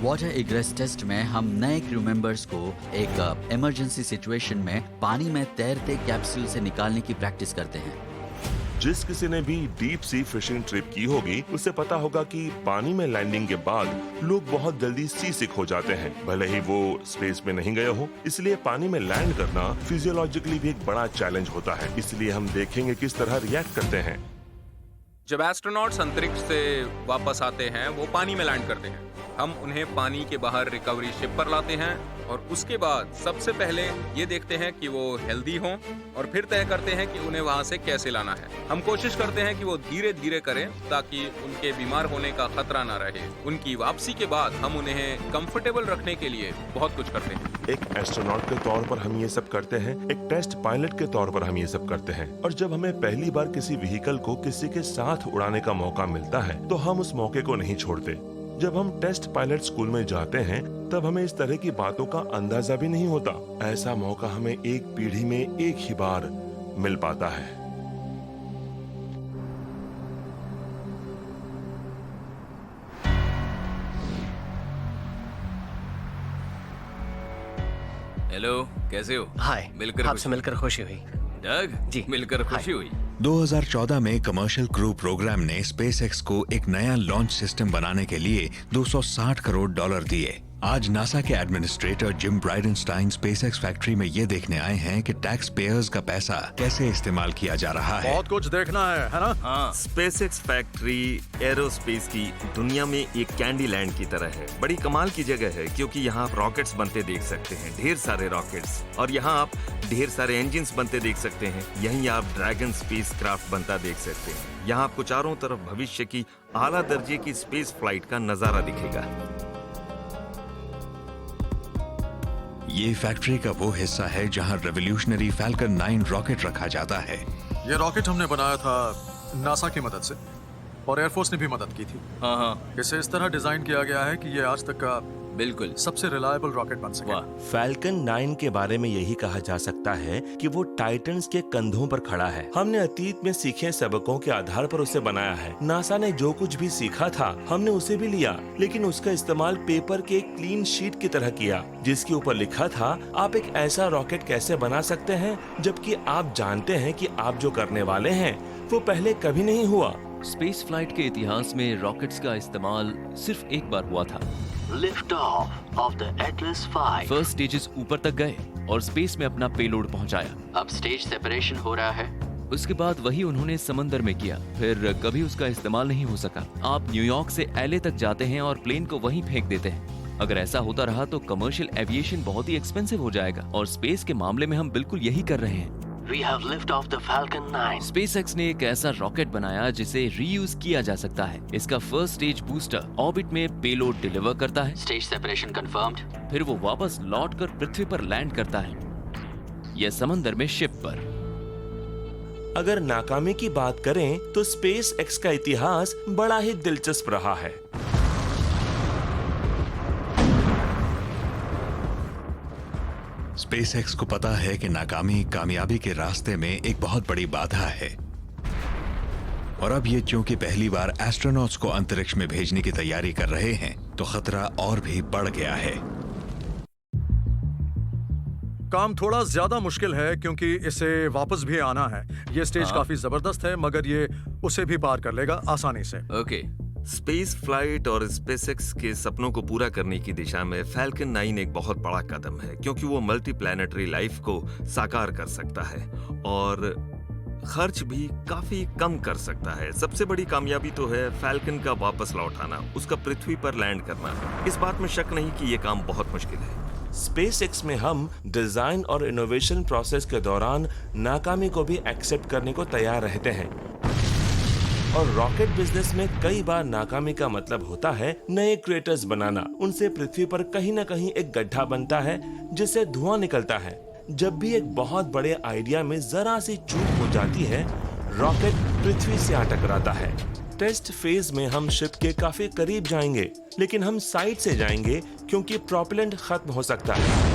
वाटर इग्रेस टेस्ट में हम नए क्रू मेंबर्स को एक इमरजेंसी सिचुएशन में पानी में तैरते कैप्सूल से निकालने की प्रैक्टिस करते हैं। जिस किसी ने भी डीप सी फिशिंग ट्रिप की होगी उसे पता होगा कि पानी में लैंडिंग के बाद लोग बहुत जल्दी सी सिक हो जाते हैं, भले ही वो स्पेस में नहीं गए हो। इसलिए पानी में लैंड करना फिजियोलॉजिकली भी एक बड़ा चैलेंज होता है। इसलिए हम देखेंगे किस तरह रिएक्ट करते हैं। जब एस्ट्रोनॉट्स अंतरिक्ष से वापस आते हैं वो पानी में लैंड करते हैं। हम उन्हें पानी के बाहर रिकवरी शिप पर लाते हैं और उसके बाद सबसे पहले ये देखते हैं कि वो हेल्दी हों और फिर तय करते हैं कि उन्हें वहाँ से कैसे लाना है। हम कोशिश करते हैं कि वो धीरे धीरे करें ताकि उनके बीमार होने का खतरा ना रहे। उनकी वापसी के बाद हम उन्हें कंफर्टेबल रखने के लिए बहुत कुछ करते हैं। एक एस्ट्रोनॉट के तौर पर हम ये सब करते हैं, एक टेस्ट पायलट के तौर पर हम ये सब करते हैं, और जब हमें पहली बार किसी व्हीकल को किसी के साथ उड़ाने का मौका मिलता है तो हम उस मौके को नहीं छोड़ते। जब हम टेस्ट पायलट स्कूल में जाते हैं तब हमें इस तरह की बातों का अंदाजा भी नहीं होता। ऐसा मौका हमें एक पीढ़ी में एक ही बार मिल पाता है। हेलो, कैसे हो? हाय, मिलकर आपसे मिलकर खुशी हुई। डग जी, मिलकर खुशी हुई। 2014 में कमर्शियल क्रू प्रोग्राम ने स्पेसएक्स को एक नया लॉन्च सिस्टम बनाने के लिए $260 करोड़ दिए। आज नासा के एडमिनिस्ट्रेटर जिम ब्राइडेनस्टाइन स्पेसएक्स फैक्ट्री में ये देखने आए हैं कि टैक्स पेयर्स का पैसा कैसे इस्तेमाल किया जा रहा है। बहुत कुछ देखना है ना? हाँ, स्पेसएक्स फैक्ट्री एरोस्पेस की दुनिया में एक कैंडी लैंड की तरह है। बड़ी कमाल की जगह है क्योंकि यहाँ आप रॉकेट्स बनते देख सकते हैं, ढेर सारे रॉकेट्स, और यहाँ आप ढेर सारे इंजिन्स बनते देख सकते हैं। यहीं आप ड्रैगन स्पेस क्राफ्ट बनता देख सकते हैं। यहाँ आपको चारों तरफ भविष्य की आला दर्जे की स्पेस फ्लाइट का नजारा दिखेगा। ये फैक्ट्री का वो हिस्सा है जहां रेवोल्यूशनरी फैल्कन 9 रॉकेट रखा जाता है। ये रॉकेट हमने बनाया था नासा की मदद से और एयरफोर्स ने भी मदद की थी। हाँ। इसे इस तरह डिजाइन किया गया है कि ये आज तक का बिल्कुल सबसे रिलायबल रॉकेट बन सके। फैल्कन 9 के बारे में यही कहा जा सकता है कि वो टाइटन्स के कंधों पर खड़ा है। हमने अतीत में सीखे सबकों के आधार पर उसे बनाया है। नासा ने जो कुछ भी सीखा था हमने उसे भी लिया, लेकिन उसका इस्तेमाल पेपर के एक क्लीन शीट की तरह किया जिसके ऊपर लिखा था आप एक ऐसा रॉकेट कैसे बना सकते हैं जबकि आप जानते हैं कि आप जो करने वाले हैं वो पहले कभी नहीं हुआ। स्पेस फ्लाइट के इतिहास में रॉकेट्स का इस्तेमाल सिर्फ एक बार हुआ था। Lift off of the Atlas V। First stages ऊपर तक गए और स्पेस में अपना पेलोड पहुंचाया। अब स्टेज सेपरेशन हो रहा है। उसके बाद वही उन्होंने समंदर में किया, फिर कभी उसका इस्तेमाल नहीं हो सका। आप न्यूयॉर्क से एलए तक जाते हैं और प्लेन को वहीं फेंक देते हैं। अगर ऐसा होता रहा तो कमर्शियल एविएशन बहुत ही एक्सपेंसिव हो जाएगा, और स्पेस के मामले में हम बिल्कुल यही कर रहे हैं। We have lift off the Falcon 9। SpaceX ने एक ऐसा रॉकेट बनाया जिसे रीयूज किया जा सकता है। इसका फर्स्ट स्टेज बूस्टर ऑर्बिट में पेलोड डिलीवर करता है। Stage separation confirmed. फिर वो वापस लौटकर पृथ्वी पर लैंड करता है, यह समंदर में शिप पर। अगर नाकामी की बात करें तो SpaceX का इतिहास बड़ा ही दिलचस्प रहा है। स्पेसएक्स को पता है कि नाकामी कामयाबी के रास्ते में एक बहुत बड़ी बाधा है, और अब ये क्योंकि पहली बार एस्ट्रोनॉट्स को अंतरिक्ष में भेजने की तैयारी कर रहे हैं तो खतरा और भी बढ़ गया है। काम थोड़ा ज्यादा मुश्किल है क्योंकि इसे वापस भी आना है। ये स्टेज काफी जबरदस्त है मगर ये उसे भी पार कर लेगा आसानी से। ओके। स्पेस फ्लाइट और स्पेसएक्स के सपनों को पूरा करने की दिशा में फैल्कन 9 एक बहुत बड़ा कदम है क्योंकि वो मल्टी प्लैनेटरी लाइफ को साकार कर सकता है और खर्च भी काफी कम कर सकता है। सबसे बड़ी कामयाबी तो है फैल्कन का वापस लौट आना, उसका पृथ्वी पर लैंड करना। इस बात में शक नहीं कि ये काम बहुत मुश्किल है। SpaceX में हम डिजाइन और इनोवेशन प्रोसेस के दौरान नाकामी को भी एक्सेप्ट करने को तैयार रहते हैं, और रॉकेट बिजनेस में कई बार नाकामी का मतलब होता है नए क्रेटर्स बनाना। उनसे पृथ्वी पर कहीं न कहीं एक गड्ढा बनता है जिससे धुआं निकलता है। जब भी एक बहुत बड़े आइडिया में जरा सी चूक हो जाती है रॉकेट पृथ्वी से आ टकराता है। टेस्ट फेज में हम शिप के काफी करीब जाएंगे, लेकिन हम साइड से जाएंगे क्योंकि प्रोपेलेंट खत्म हो सकता है।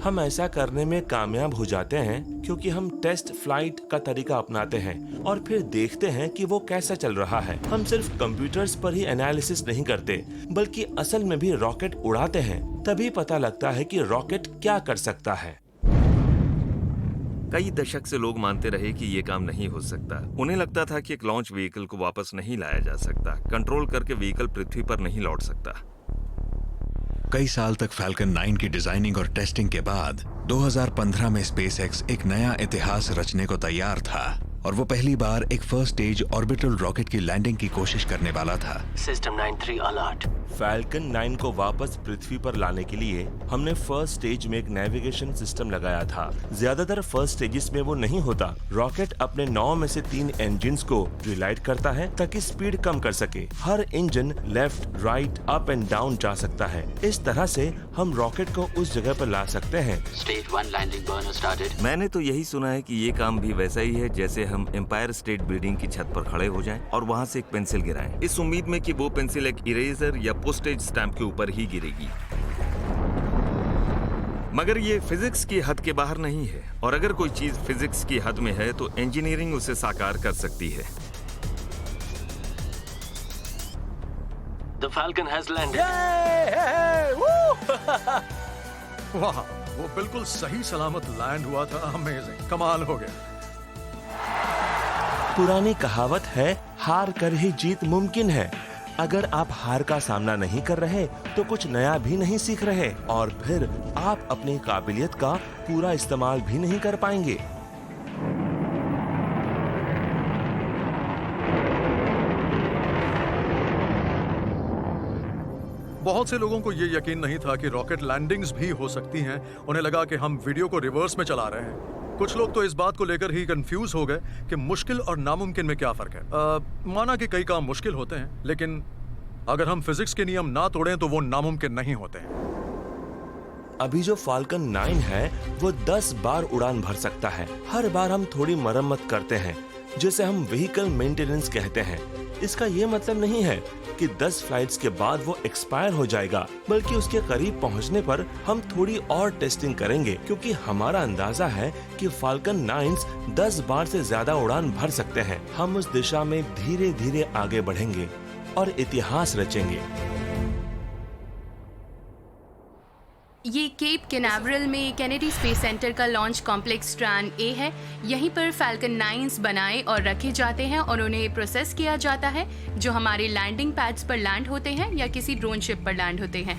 हम ऐसा करने में कामयाब हो जाते हैं क्योंकि हम टेस्ट फ्लाइट का तरीका अपनाते हैं और फिर देखते हैं कि वो कैसा चल रहा है। हम सिर्फ कंप्यूटर्स पर ही एनालिसिस नहीं करते, बल्कि असल में भी रॉकेट उड़ाते हैं। तभी पता लगता है कि रॉकेट क्या कर सकता है। कई दशक से लोग मानते रहे कि ये काम नहीं हो सकता। उन्हें लगता था कि एक लॉन्च व्हीकल को वापस नहीं लाया जा सकता, कंट्रोल करके व्हीकल पृथ्वी पर नहीं लौट सकता। कई साल तक फैल्कन 9 की डिजाइनिंग और टेस्टिंग के बाद 2015 में स्पेसएक्स एक नया इतिहास रचने को तैयार था और वो पहली बार एक फर्स्ट स्टेज ऑर्बिटल रॉकेट की लैंडिंग की कोशिश करने वाला था। System 9-3 alert. फैल्कन 9 को वापस पृथ्वी पर लाने के लिए हमने फर्स्ट स्टेज में एक नेविगेशन सिस्टम लगाया था। ज्यादातर फर्स्ट स्टेजेस में वो नहीं होता। रॉकेट अपने 9 में से 3 इंजन्स को रिलाइट करता है ताकि स्पीड कम कर सके। हर engine left, right, up and down जा सकता है। इस तरह से हम रॉकेट को उस जगह पर ला सकते हैं। Stage 1 landing burner started. मैंने तो यही सुना है कि ये काम भी वैसा ही है जैसे हम एम्पायर स्टेट बिल्डिंग की छत पर खड़े हो जाएं और वहां से एक पेंसिल गिराएं, इस उम्मीद में कि वो पेंसिल एक इरेजर या पोस्टेज स्टैंप के ऊपर ही गिरेगी। मगर ये फिजिक्स की हद के बाहर नहीं है, और अगर कोई चीज फिजिक्स की हद में है तो इंजीनियरिंग उसे साकार कर सकती है। The Falcon has landed. वाह, वो बिल्कुल सही सलामत लैंड हुआ था। अमेजिंग, कमाल हो गया। पुरानी कहावत है, हार कर ही जीत मुमकिन है। अगर आप हार का सामना नहीं कर रहे तो कुछ नया भी नहीं सीख रहे, और फिर आप अपनी काबिलियत का पूरा इस्तेमाल भी नहीं कर पाएंगे। बहुत से लोगों को ये यकीन नहीं था कि रॉकेट लैंडिंग्स भी हो सकती हैं। उन्हें लगा कि हम वीडियो को रिवर्स में चला रहे हैं। कुछ लोग तो इस बात को लेकर ही कंफ्यूज हो गए कि मुश्किल और नामुमकिन में क्या फर्क है। माना कि कई काम मुश्किल होते हैं, लेकिन अगर हम फिजिक्स के नियम ना तोड़ें तो वो नामुमकिन नहीं होते हैं। अभी जो फाल्कन 9 है वो 10 बार उड़ान भर सकता है। हर बार हम थोड़ी मरम्मत करते हैं, जिसे हम व्हीकल मेंटेनेंस कहते हैं। इसका ये मतलब नहीं है कि 10 फ्लाइट्स के बाद वो एक्सपायर हो जाएगा, बल्कि उसके करीब पहुंचने पर हम थोड़ी और टेस्टिंग करेंगे, क्योंकि हमारा अंदाजा है कि फाल्कन 9 10 बार से ज्यादा उड़ान भर सकते हैं। हम उस दिशा में धीरे धीरे आगे बढ़ेंगे और इतिहास रचेंगे। ये केप कैनावरल में कैनेडी स्पेस सेंटर का लॉन्च कॉम्प्लेक्स स्ट्रैन ए है। यहीं पर फैल्कन 9 बनाए और रखे जाते हैं और उन्हें प्रोसेस किया जाता है, जो हमारे लैंडिंग पैड्स पर लैंड होते हैं या किसी ड्रोन शिप पर लैंड होते हैं।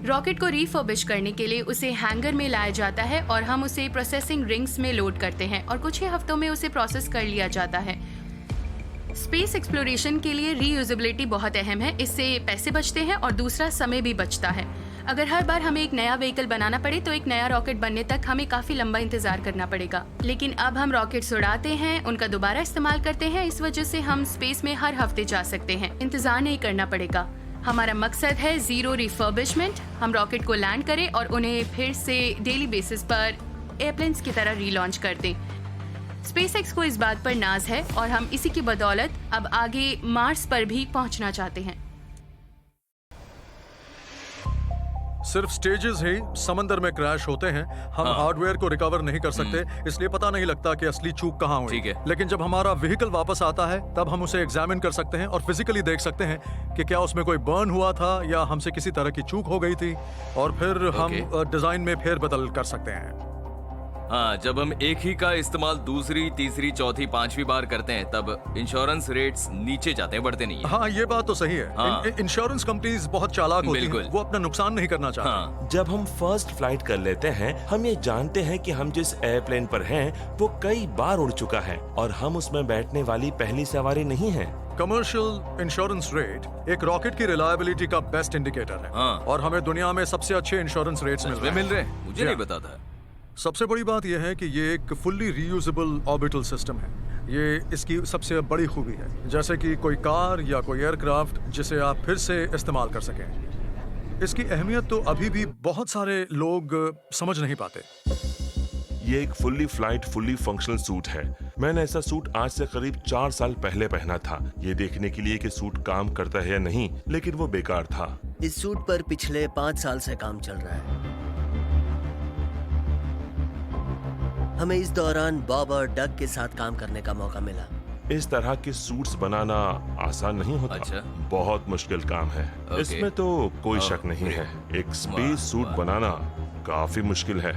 रॉकेट को रिफर्बिश करने के लिए उसे हैंगर में लाया जाता है और हम उसे प्रोसेसिंग रिंग्स में लोड करते हैं और कुछ ही हफ्तों में उसे प्रोसेस कर लिया जाता है। स्पेस एक्सप्लोरेशन के लिए रीयूजेबिलिटी बहुत अहम है। इससे पैसे बचते हैं और दूसरा समय भी बचता है। अगर हर बार हमें एक नया व्हीकल बनाना पड़े तो एक नया रॉकेट बनने तक हमें काफी लंबा इंतजार करना पड़ेगा। लेकिन अब हम रॉकेट्स उड़ाते हैं, उनका दोबारा इस्तेमाल करते हैं। इस वजह से हम स्पेस में हर हफ्ते जा सकते हैं, इंतजार नहीं करना पड़ेगा। हमारा मकसद है जीरो रिफर्बिशमेंट। हम रॉकेट को लैंड करें और उन्हें फिर से डेली बेसिस पर एयरप्लेन्स की तरह रीलॉन्च कर दें। स्पेसएक्स को इस बात पर नाज है और हम इसी की बदौलत अब आगे मार्स पर भी पहुंचना चाहते हैं। सिर्फ स्टेजेस ही समंदर में क्रैश होते हैं। हम हार्डवेयर को रिकवर नहीं कर सकते, इसलिए पता नहीं लगता कि असली चूक कहाँ हुई। लेकिन जब हमारा व्हीकल वापस आता है तब हम उसे एग्जामिन कर सकते हैं और फिजिकली देख सकते हैं कि क्या उसमें कोई बर्न हुआ था या हमसे किसी तरह की चूक हो गई थी, और फिर हम डिजाइन में फेरबदल कर सकते हैं। हाँ, जब हम एक ही का इस्तेमाल दूसरी, तीसरी, चौथी, पांचवी बार करते हैं तब इंश्योरेंस रेट्स नीचे जाते हैं, बढ़ते नहीं है। हाँ, ये बात तो सही है। हाँ। इंश्योरेंस कंपनीज बहुत चालाक होती हैं, वो अपना नुकसान नहीं करना चाहती। हाँ। जब हम फर्स्ट फ्लाइट कर लेते हैं, हम ये जानते हैं कि हम जिस एयरप्लेन पर हैं वो कई बार उड़ चुका है और हम उसमें बैठने वाली पहली सवारी नहीं है। कमर्शियल इंश्योरेंस रेट एक रॉकेट की रिलायबिलिटी का बेस्ट इंडिकेटर है। हाँ। और हमें दुनिया में सबसे अच्छे इंश्योरेंस रेट्स मिल रहे हैं। मुझे नहीं पता था। सबसे बड़ी बात यह है कि ये एक फुल्ली रीयूजेबल ऑर्बिटल सिस्टम है। ये इसकी सबसे बड़ी खूबी है, जैसे कि कोई कार या कोई एयरक्राफ्ट जिसे आप फिर से इस्तेमाल कर सकें। इसकी अहमियत तो अभी भी बहुत सारे लोग समझ नहीं पाते। ये एक fully flight fully functional suit है। मैंने ऐसा सूट आज से करीब 4 साल पहले पहना था, ये देखने के लिए कि सूट काम करता है या नहीं, लेकिन वो बेकार था। इस सूट पर पिछले 5 साल से काम चल रहा है। हमें इस दौरान बॉब और डग के साथ काम करने का मौका मिला। इस तरह के सूट्स बनाना आसान नहीं होता। अच्छा? बहुत मुश्किल काम है। ओके। इसमें तो कोई शक नहीं है। एक स्पेस सूट बनाना काफी मुश्किल है।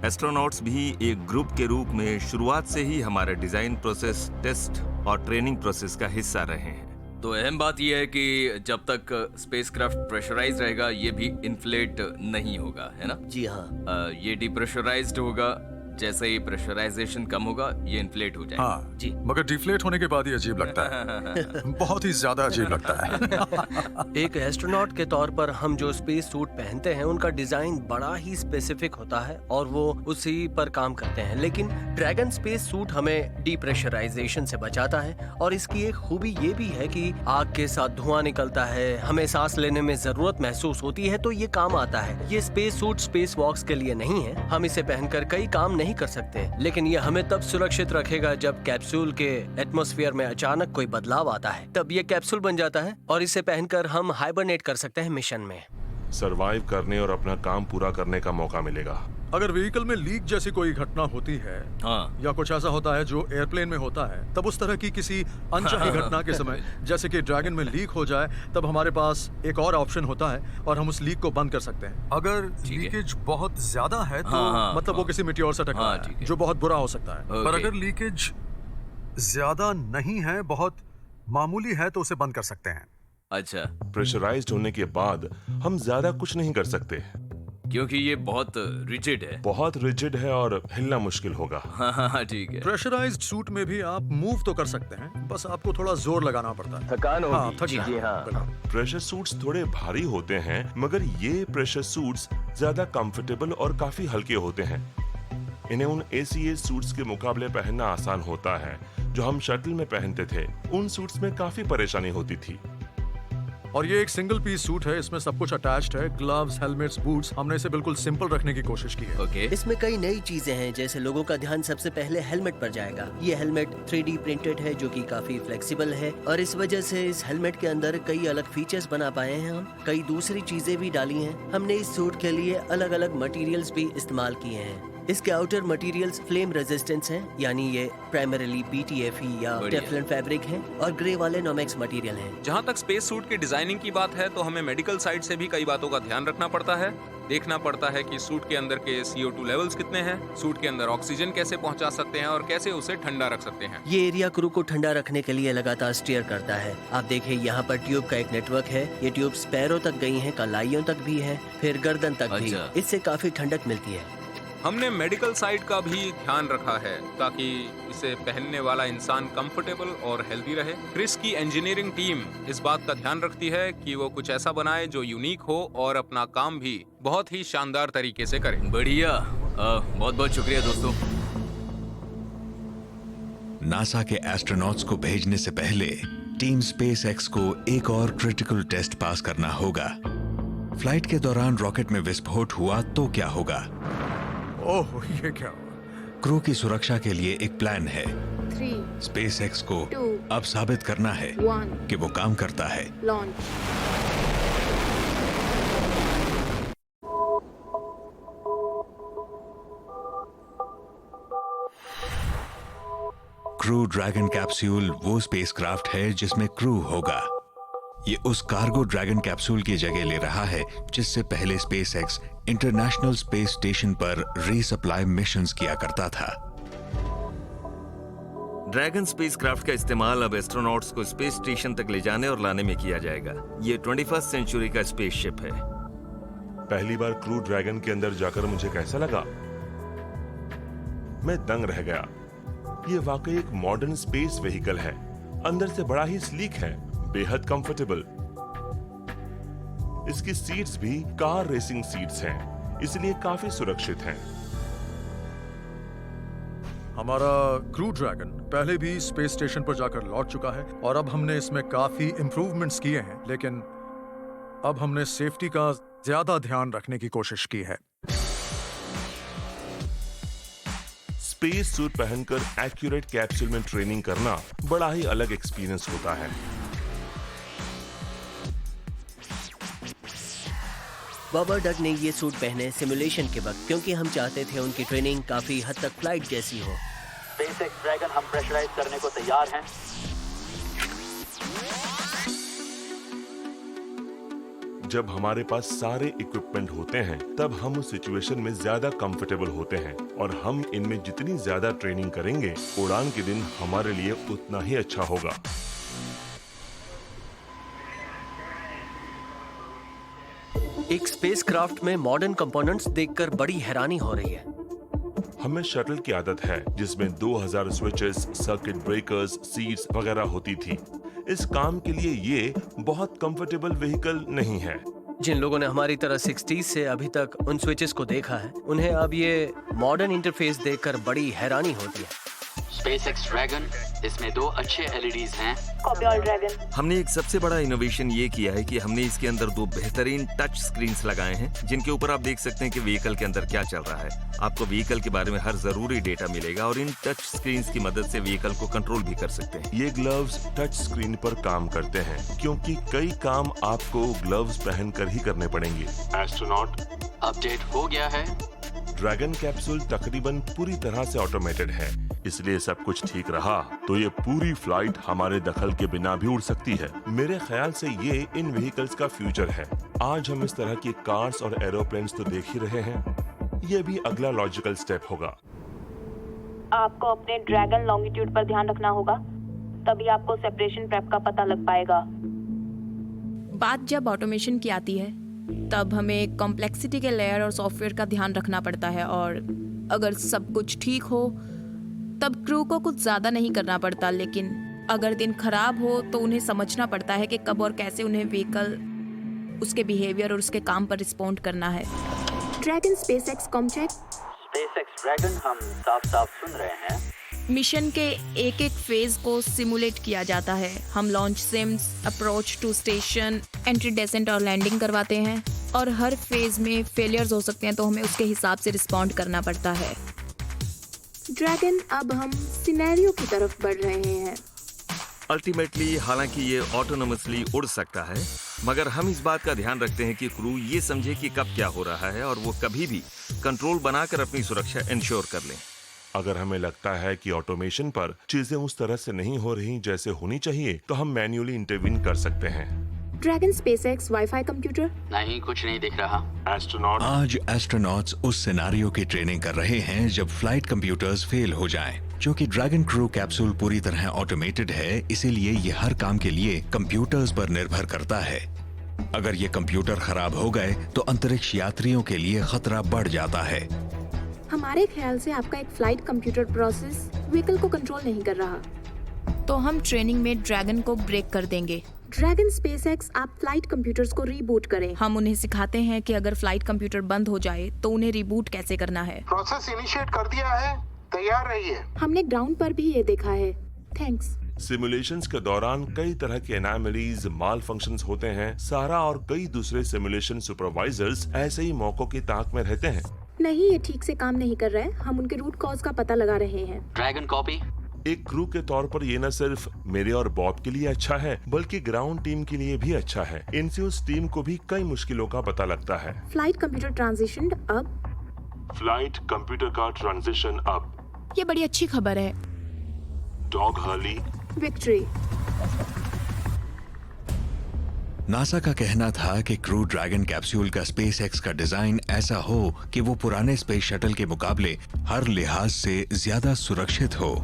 एस्ट्रोनॉट्स भी एक ग्रुप के रूप में शुरुआत से ही हमारे डिजाइन प्रोसेस, टेस्ट और ट्रेनिंग प्रोसेस का हिस्सा रहे हैं। तो अहम बात यह है कि जब तक स्पेसक्राफ्ट प्रेशराइज रहेगा ये भी इन्फ्लेट नहीं होगा, है ना? जी हाँ। ये डिप्रेशराइज्ड होगा। जैसे ही प्रेशराइजेशन कम होगा ये इन्फ्लेट हो जाएगा। हाँ जी, मगर डिफ्लेट होने के बाद ये अजीब लगता है। बहुत ही ज्यादा अजीब लगता है। एक एस्ट्रोनॉट के तौर पर हम जो स्पेस सूट पहनते हैं उनका डिजाइन बड़ा ही स्पेसिफिक होता है और वो उसी पर काम करते हैं, लेकिन ड्रैगन स्पेस सूट हमें डिप्रेशराइजेशन से बचाता है और इसकी एक खूबी ये भी है कि आग के साथ धुआं निकलता है, हमें सांस लेने में जरूरत महसूस होती है, तो ये काम आता है। ये स्पेस सूट स्पेस वॉक्स के लिए नहीं है, हम इसे पहनकर कई काम नहीं कर सकते, लेकिन ये हमें तब सुरक्षित रखेगा जब कैप्सूल के एटमॉस्फेयर में अचानक कोई बदलाव आता है, तब ये कैप्सूल बन जाता है और इसे पहनकर हम हाइबरनेट कर सकते हैं मिशन में। सरवाइव करने और अपना काम पूरा करने का मौका मिलेगा। अगर व्हीकल में लीक जैसी कोई घटना होती है या कुछ ऐसा होता है जो एयरप्लेन में होता है, तब उस तरह की किसी अनचाही घटना के समय जैसे कि ड्रैगन में लीक हो जाए, तब हमारे पास एक और ऑप्शन होता है और हम उस लीक को बंद कर सकते हैं। अगर लीकेज बहुत ज्यादा है तो मतलब वो किसी मिटियोर से टकरा है जो बहुत बुरा हो सकता है, पर अगर लीकेज ज्यादा नहीं है, बहुत मामूली है, तो उसे बंद कर सकते हैं। अच्छा, प्रेशराइज्ड होने के बाद हम ज्यादा कुछ नहीं कर सकते क्योंकि ये बहुत रिजिड है। बहुत रिजिड है और हिलना मुश्किल होगा। हाँ, ठीक है। प्रेशराइज्ड सूट में भी आप मूव तो कर सकते हैं, बस आपको थोड़ा जोर लगाना पड़ता है। थकान होगी। हाँ, थक जी हाँ। प्रेशर सूट्स थोड़े भारी होते हैं, मगर ये प्रेशर सूट्स ज्यादा कंफर्टेबल और काफी हल्के होते हैं। इन्हें उन ACA सूट्स के मुकाबले पहनना आसान होता है जो हम शटल में पहनते थे। उन सूट्स में काफी परेशानी होती थी। और ये एक सिंगल पीस सूट है, इसमें सब कुछ अटैच्ड है, ग्लव्स, हेलमेट्स, बूट्स। हमने इसे बिल्कुल सिंपल रखने की कोशिश की है। इसमें कई नई चीजें हैं, जैसे लोगों का ध्यान सबसे पहले हेलमेट पर जाएगा। ये हेलमेट 3D प्रिंटेड है जो कि काफी फ्लेक्सिबल है और इस वजह से इस हेलमेट के अंदर कई अलग फीचर्स बना पाए हैं हम। कई दूसरी चीजें भी डाली हैं। हमने इस सूट के लिए अलग अलग मटेरियल्स भी इस्तेमाल किए हैं। इसके आउटर मटेरियल्स फ्लेम रेजिस्टेंस हैं, यानी ये प्राइमरीली BTFE या टेफ्लॉन फैब्रिक हैं और ग्रे वाले नॉमेक्स मटेरियल हैं। जहाँ तक स्पेस सूट की डिजाइनिंग की बात है तो हमें मेडिकल साइड से भी कई बातों का ध्यान रखना पड़ता है। देखना पड़ता है कि सूट के अंदर के CO2 लेवल्स कितने हैं, सूट के अंदर ऑक्सीजन कैसे पहुंचा सकते हैं और कैसे उसे ठंडा रख सकते हैं। ये एरिया क्रू को ठंडा रखने के लिए लगातार स्टीयर करता है। आप देखिए यहाँ पर ट्यूब का एक नेटवर्क है। ये ट्यूब पैरों तक गई हैं, कलाइयों तक भी है, फिर गर्दन तक भी। इससे काफी ठंडक मिलती है। हमने मेडिकल साइड का भी ध्यान रखा है ताकि इसे पहनने वाला इंसान कंफर्टेबल और हेल्दी रहे। क्रिस की इंजीनियरिंग टीम इस बात का ध्यान रखती है कि वो कुछ ऐसा बनाए जो यूनिक हो और अपना काम भी बहुत ही शानदार तरीके से करे। बढ़िया, बहुत बहुत शुक्रिया दोस्तों। नासा के एस्ट्रोनॉट्स को भेजने से पहले टीम SpaceX को एक और क्रिटिकल टेस्ट पास करना होगा। फ्लाइट के दौरान रॉकेट में विस्फोट हुआ तो क्या होगा? ओह, ये क्या हुआ? क्रू की सुरक्षा के लिए एक प्लान है। 3, SpaceX को 2, अब साबित करना है 1, कि वो काम करता है। लॉन्च। क्रू ड्रैगन कैप्सूल वो स्पेसक्राफ्ट है जिसमें क्रू होगा। ये उस कार्गो ड्रैगन कैप्सूल की जगह ले रहा है जिससे पहले SpaceX इंटरनेशनल स्पेस स्टेशन पर रीसप्लाई मिशंस किया करता था। ड्रैगन स्पेसक्राफ्ट का इस्तेमाल अब एस्ट्रोनॉट्स को स्पेस स्टेशन तक ले जाने और लाने में किया जाएगा। ये 21st सेंचुरी का स्पेसशिप है। पहली बार क्रू ड्रैगन के अंदर जाकर मुझे कैसा लगा? मैं दंग रह गया। ये वाकई एक मॉडर्न स्पेस व्हीकल है। अंदर से बड़ा ही स्लीक है, बेहद कंफर्टेबल। इसकी सीट्स भी कार रेसिंग सीट्स हैं, इसलिए काफी सुरक्षित हैं। हमारा क्रू ड्रैगन पहले भी स्पेस स्टेशन पर जाकर लौट चुका है और अब हमने इसमें काफी इंप्रूवमेंट्स किए हैं, लेकिन अब हमने सेफ्टी का ज्यादा ध्यान रखने की कोशिश की है। स्पेस सूट पहनकर एक्यूरेट कैप्सूल में ट्रेनिंग करना बड़ा ही अलग एक्सपीरियंस होता है। बॉबा डग ने ये सूट पहने सिमुलेशन के वक्त क्योंकि हम चाहते थे उनकी ट्रेनिंग काफी हद तक फ्लाइट जैसी हो। स्पेसएक्स ड्रैगन हम प्रेशराइज करने को तैयार हैं। जब हमारे पास सारे इक्विपमेंट होते हैं तब हम उस सिचुएशन में ज्यादा कंफर्टेबल होते हैं और हम इनमें जितनी ज्यादा ट्रेनिंग करेंगे उड़ान के दिन हमारे लिए उतना ही अच्छा होगा। एक स्पेसक्राफ्ट में मॉडर्न कंपोनेंट्स देखकर बड़ी हैरानी हो रही है। हमें शटल की आदत है जिसमें 2000 स्विचेस, सर्किट ब्रेकर्स, सीट्स वगैरह होती थी। इस काम के लिए ये बहुत कंफर्टेबल व्हीकल नहीं है। जिन लोगों ने हमारी तरह 60s से अभी तक उन स्विचेस को देखा है, उन्हें अब ये मॉडर्न इंटरफेस देखकर बड़ी हैरानी होती है। स्पेसएक्स ड्रैगन, इसमें 2 अच्छे LEDs हैं। Copy all dragon. हमने एक सबसे बड़ा इनोवेशन ये किया है कि हमने इसके अंदर 2 बेहतरीन टच स्क्रीन्स लगाए हैं जिनके ऊपर आप देख सकते हैं कि व्हीकल के अंदर क्या चल रहा है। आपको व्हीकल के बारे में हर जरूरी डेटा मिलेगा और इन टच स्क्रीन्स की मदद से व्हीकल को कंट्रोल भी कर सकते हैं। ये ग्लव्स टच स्क्रीन पर काम करते हैं क्योंकि कई काम आपको ग्लव्स पहनकर ही करने पड़ेंगे। एस्ट्रोनॉट, अपडेट हो गया है। ड्रैगन कैप्सूल तकरीबन पूरी तरह से ऑटोमेटेड है, इसलिए सब कुछ ठीक रहा तो ये पूरी फ्लाइट हमारे दखल के बिना भी उड़ सकती है। मेरे ख्याल से ये इन व्हीकल्स का फ्यूचर है। आज हम इस तरह की कार्स और एरोप्लेन्स तो देख ही रहे हैं, ये भी अगला लॉजिकल स्टेप होगा। आपको अपने ड्रैगन लॉन्गिट्यूड पर ध्यान रखना होगा, तभी आपको सेपरेशन प्रेप का पता लग पाएगा। बात जब ऑटोमेशन की आती है तब हमें कॉम्प्लेक्सिटी के लेयर और सॉफ्टवेयर का ध्यान रखना पड़ता है, और अगर सब कुछ ठीक हो तब क्रू को कुछ ज़्यादा नहीं करना पड़ता, लेकिन अगर दिन खराब हो तो उन्हें समझना पड़ता है कि कब और कैसे उन्हें व्हीकल, उसके बिहेवियर और उसके काम पर रिस्पॉन्ड करना है। Dragon SpaceX comm check. SpaceX Dragon, हम साफ-साफ सुन रहे हैं। मिशन के एक एक फेज को सिमुलेट किया जाता है। हम launch sims, approach to station, entry, descent और लैंडिंग करवाते हैं, और हर फेज में फेलियर्स हो सकते हैं तो हमें उसके हिसाब से रिस्पॉन्ड करना पड़ता है। ड्रैगन, अब हम सिनेरियो की तरफ बढ़ रहे हैं। अल्टीमेटली हालांकि ये ऑटोनोमसली उड़ सकता है, मगर हम इस बात का ध्यान रखते हैं कि क्रू ये समझे कि कब क्या हो रहा है और वो कभी भी कंट्रोल बनाकर अपनी सुरक्षा इंश्योर कर लें। अगर हमें लगता है कि ऑटोमेशन पर चीजें उस तरह से नहीं हो रही जैसे होनी चाहिए तो हम मैन्युअली इंटरवीन कर सकते हैं। Dragon SpaceX wifi computer. नहीं, कुछ नहीं दिख रहा। एस्ट्रोनॉट, आज एस्ट्रोनॉट्स उस सिनेरियो की ट्रेनिंग कर रहे हैं जब फ्लाइट कंप्यूटर्स फेल हो जाएं। क्योंकि ड्रैगन क्रू कैप्सूल पूरी तरह ऑटोमेटेड है, इसीलिए ये हर काम के लिए कंप्यूटर्स पर निर्भर करता है। अगर ये कंप्यूटर खराब हो गए तो अंतरिक्ष यात्रियों के लिए खतरा बढ़ जाता है। हमारे ख्याल से आपका एक फ्लाइट कंप्यूटर प्रोसेस व्हीकल को कंट्रोल नहीं कर रहा, तो हम ट्रेनिंग में ड्रैगन को ब्रेक कर देंगे। ड्रैगन स्पेसएक्स, आप फ्लाइट कंप्यूटर्स को रीबूट करें। हम उन्हें सिखाते हैं कि अगर फ्लाइट कंप्यूटर बंद हो जाए तो उन्हें रिबूट कैसे करना है। प्रोसेस इनिशिएट कर दिया है, तैयार रहिए। हमने ग्राउंड पर भी ये देखा है। थैंक्स। सिमुलेशंस के दौरान कई तरह के एनामलीज, माल फंक्शंस होते हैं। सारा और कई दूसरे सिमुलेशन सुपरवाइजर्स ऐसे ही मौकों की ताक में रहते हैं। नहीं, ये ठीक से काम नहीं कर रहा है। हम उनके रूट कॉज का पता लगा रहे हैं। Dragon copy. एक क्रू के तौर पर ये न सिर्फ मेरे और बॉब के लिए अच्छा है बल्कि ग्राउंड टीम के लिए भी अच्छा है। इनसे उस टीम को भी कई मुश्किलों का पता लगता है। फ्लाइट कंप्यूटर ट्रांजिशन अब। फ्लाइट कंप्यूटर का ट्रांजिशन अब। ये बड़ी अच्छी खबर है। Dog Hurley. विक्ट्री। नासा का कहना था कि क्रू ड्रैगन कैप्सूल का स्पेसएक्स का डिजाइन ऐसा हो कि वो पुराने स्पेस शटल के मुकाबले हर लिहाज से ज्यादा सुरक्षित हो।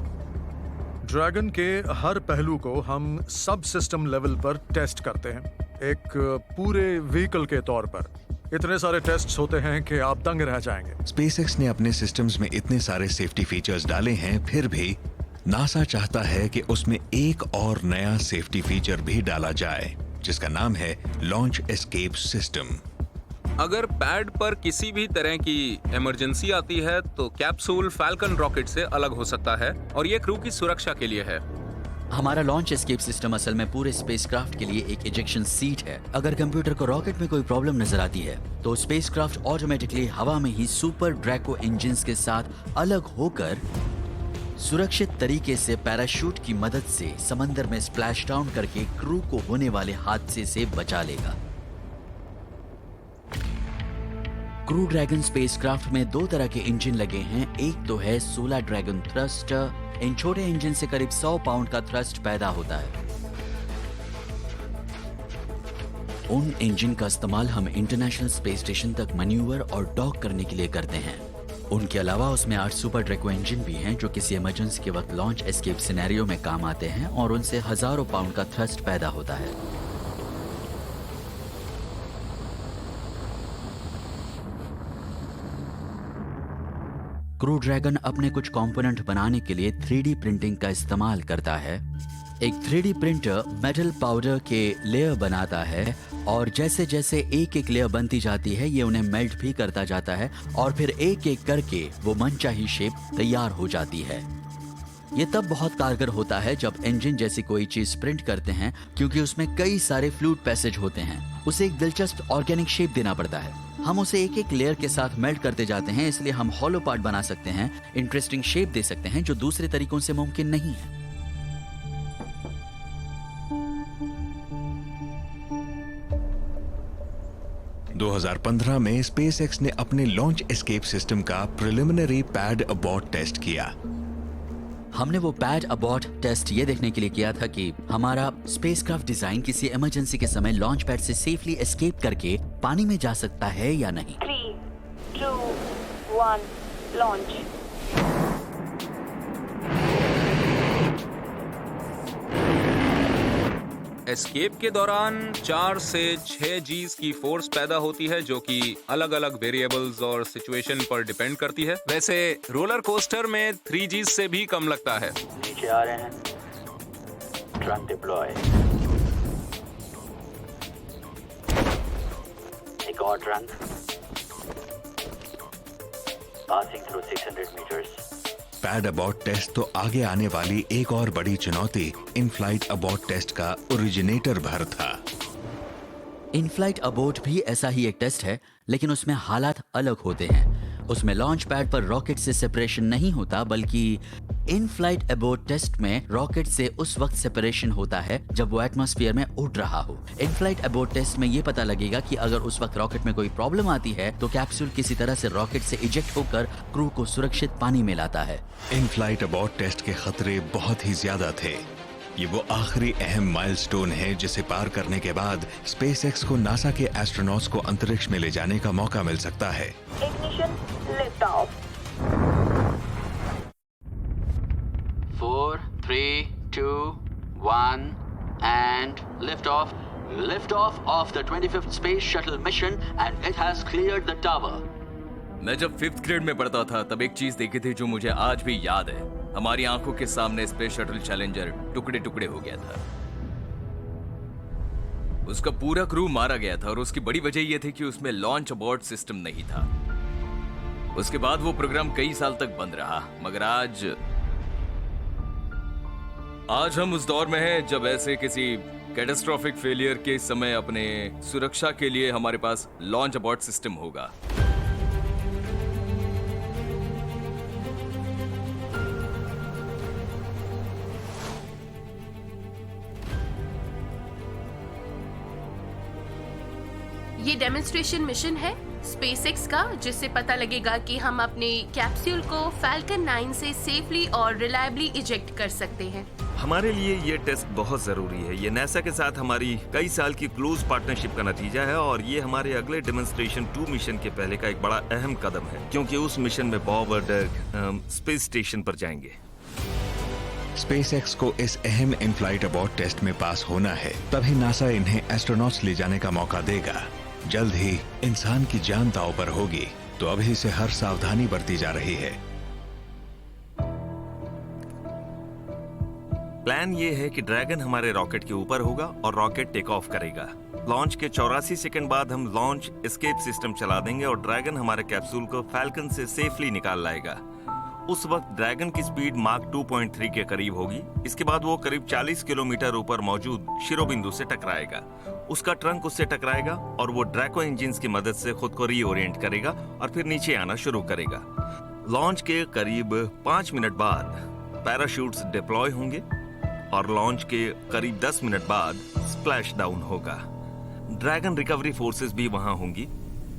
ड्रैगन के हर पहलू को हम सब सिस्टम लेवल पर टेस्ट करते हैं, एक पूरे व्हीकल के तौर पर। इतने सारे टेस्ट्स होते हैं कि आप दंग रह जाएंगे। स्पेसएक्स ने अपने सिस्टम्स में इतने सारे सेफ्टी फीचर्स डाले हैं, फिर भी नासा चाहता है कि उसमें एक और नया सेफ्टी फीचर भी डाला जाए जिसका नाम है लॉन्च एस्केप सिस्टम। अगर पैड पर किसी भी तरह की इमरजेंसी आती है तो कैप्सूल फैल्कन रॉकेट से अलग हो सकता है, और ये क्रू की सुरक्षा के लिए है। हमारा लॉन्च एस्केप सिस्टम असल में पूरे स्पेसक्राफ्ट के लिए एक इजेक्शन सीट है। अगर कंप्यूटर को रॉकेट में कोई प्रॉब्लम नजर आती है तो स्पेसक्राफ्ट ऑटोमेटिकली हवा में ही सुपर ड्रैको इंजन्स के साथ अलग होकर सुरक्षित तरीके से पैराशूट की मदद से समंदर में स्प्लैश डाउन करके क्रू को होने वाले हादसे से बचा लेगा। क्रू ड्रैगन स्पेसक्राफ्ट में 2 तरह के इंजन लगे हैं। एक तो है सोलर ड्रैगन थ्रस्टर। इन छोटे इंजन से करीब 100 पाउंड का थ्रस्ट पैदा होता है। उन इंजन का इस्तेमाल हम इंटरनेशनल स्पेस स्टेशन तक मैन्यूवर और डॉक करने के लिए करते हैं। उनके अलावा उसमें 8 सुपर ड्रैको इंजन भी हैं जो किसी इमरजेंसी के वक्त लॉन्च एस्केप सिनेरियो में काम आते हैं और उनसे हजारों पाउंड का थ्रस्ट पैदा होता है। क्रू ड्रैगन अपने कुछ कंपोनेंट बनाने के लिए 3D प्रिंटिंग का इस्तेमाल करता है। एक 3D प्रिंटर मेटल पाउडर के लेयर बनाता है और जैसे जैसे एक एक लेयर बनती जाती है ये उन्हें मेल्ट भी करता जाता है और फिर एक एक करके वो मनचाही शेप तैयार हो जाती है। ये तब बहुत कारगर होता है जब इंजन जैसी कोई चीज प्रिंट करते हैं क्योंकि उसमें कई सारे फ्लूइड पैसेज होते हैं। उसे एक दिलचस्प ऑर्गेनिक शेप देना पड़ता है। हम उसे एक एक लेयर के साथ मेल्ट करते जाते हैं, इसलिए हम हॉलो पार्ट बना सकते हैं, इंटरेस्टिंग शेप दे सकते हैं जो दूसरे तरीकों से मुमकिन नहीं है। – 2015 में स्पेसएक्स ने अपने लॉन्च एस्केप सिस्टम का प्रिलिमिनरी पैड अबॉर्ट टेस्ट किया। हमने वो पैड अबॉर्ट टेस्ट ये देखने के लिए किया था कि हमारा स्पेसक्राफ्ट डिजाइन किसी इमरजेंसी के समय लॉन्च पैड से सेफली एस्केप करके पानी में जा सकता है या नहीं। 3, 2, 1, लॉन्च। एस्केप के दौरान 4 से 6 G's की फोर्स पैदा होती है जो कि अलग अलग वेरिएबल्स और सिचुएशन पर डिपेंड करती है। वैसे रोलर कोस्टर में 3 G's से भी कम लगता है। नीचे आ रहे हैं। Trunk deploy. एक और trunk. Passing through 600 metres. Pad abort test तो आगे आने वाली एक और बड़ी चुनौती इन फ्लाइट अबॉर्ट टेस्ट का ओरिजिनेटर भर था। इन फ्लाइट अबॉर्ट भी ऐसा ही एक टेस्ट है, लेकिन उसमें हालात अलग होते हैं। उसमें लॉन्च पैड पर रॉकेट से सेपरेशन नहीं होता, बल्कि इन फ्लाइट अबॉर्ट टेस्ट में रॉकेट से उस वक्त सेपरेशन होता है जब वो एटमॉस्फेयर में उड़ रहा हो। इन फ्लाइट अबॉर्ट टेस्ट में ये पता लगेगा कि अगर उस वक्त रॉकेट में कोई प्रॉब्लम आती है तो कैप्सूल किसी तरह से रॉकेट से इजेक्ट होकर क्रू को सुरक्षित पानी में लाता है। इन फ्लाइट अबॉर्ट टेस्ट के खतरे बहुत ही ज्यादा थे। ये वो आखिरी अहम माइलस्टोन है जिसे पार करने के बाद स्पेसएक्स को नासा के एस्ट्रोनॉट्स को अंतरिक्ष में ले जाने का मौका मिल सकता है। Ignition, lift off. 4, 3, 2, 1 and lift off. Lift off of the 25th space shuttle mission and it has cleared the tower. मैं जब 5th ग्रेड में पढ़ता था तब एक चीज देखी थी जो मुझे आज भी याद है। हमारी आंखों के सामने स्पेस शटल चैलेंजर टुकड़े टुकड़े हो गया था। उसका पूरा क्रू मारा गया था और उसकी बड़ी वजह यह थी कि उसमें लॉन्च अबॉर्ट सिस्टम नहीं था। उसके बाद वो प्रोग्राम कई साल तक बंद रहा, मगर आज हम उस दौर में हैं जब ऐसे किसी कैटास्ट्रोफिक फेलियर के समय अपने सुरक्षा के लिए हमारे पास लॉन्च अबॉर्ट सिस्टम होगा। ये डेमोन्स्ट्रेशन मिशन है स्पेसएक्स का, जिससे पता लगेगा कि हम अपने कैप्सूल को फैल्कन 9 से सेफली और रिलायबली इजेक्ट कर सकते हैं। हमारे लिए ये टेस्ट बहुत जरूरी है। ये नासा के साथ हमारी कई साल की क्लोज पार्टनरशिप का नतीजा है और ये हमारे अगले डेमोन्स्ट्रेशन 2 मिशन के पहले का एक बड़ा अहम कदम है, क्योंकि उस मिशन में बॉब और डर्क स्पेस स्टेशन पर जाएंगे। स्पेसएक्स को इस अहम इन फ्लाइट अबॉर्ट टेस्ट में पास होना है, तभी नासा इन्हें एस्ट्रोनॉट्स ले जाने का मौका देगा। जल्द ही इंसान की जान दांव पर होगी, तो अभी से हर सावधानी बरती जा रही है। प्लान ये है कि ड्रैगन हमारे रॉकेट के ऊपर होगा और रॉकेट टेक ऑफ करेगा। लॉन्च के 84 सेकंड बाद हम लॉन्च एस्केप सिस्टम चला देंगे और ड्रैगन हमारे कैप्सूल को फैल्कन से सेफली निकाल लाएगा। उस वक्त ड्रैगन की स्पीड मार्क 2.3 के करीब होगी। इसके बाद वो करीब 40 किलोमीटर ऊपर मौजूद शिरोबिंदु से टकराएगा। उसका ट्रंक उससे टकराएगा और वो ड्रैको इंजिन्स की मदद से खुद को रीओरिएंट करेगा और फिर नीचे आना शुरू करेगा। लॉन्च के करीब 5 मिनट बाद पैराशूट्स डिप्लॉय होंगे और लॉन्च के करीब 10 मिनट बाद स्प्लैश डाउन होगा। ड्रैगन रिकवरी फोर्सेस भी वहां होंगी।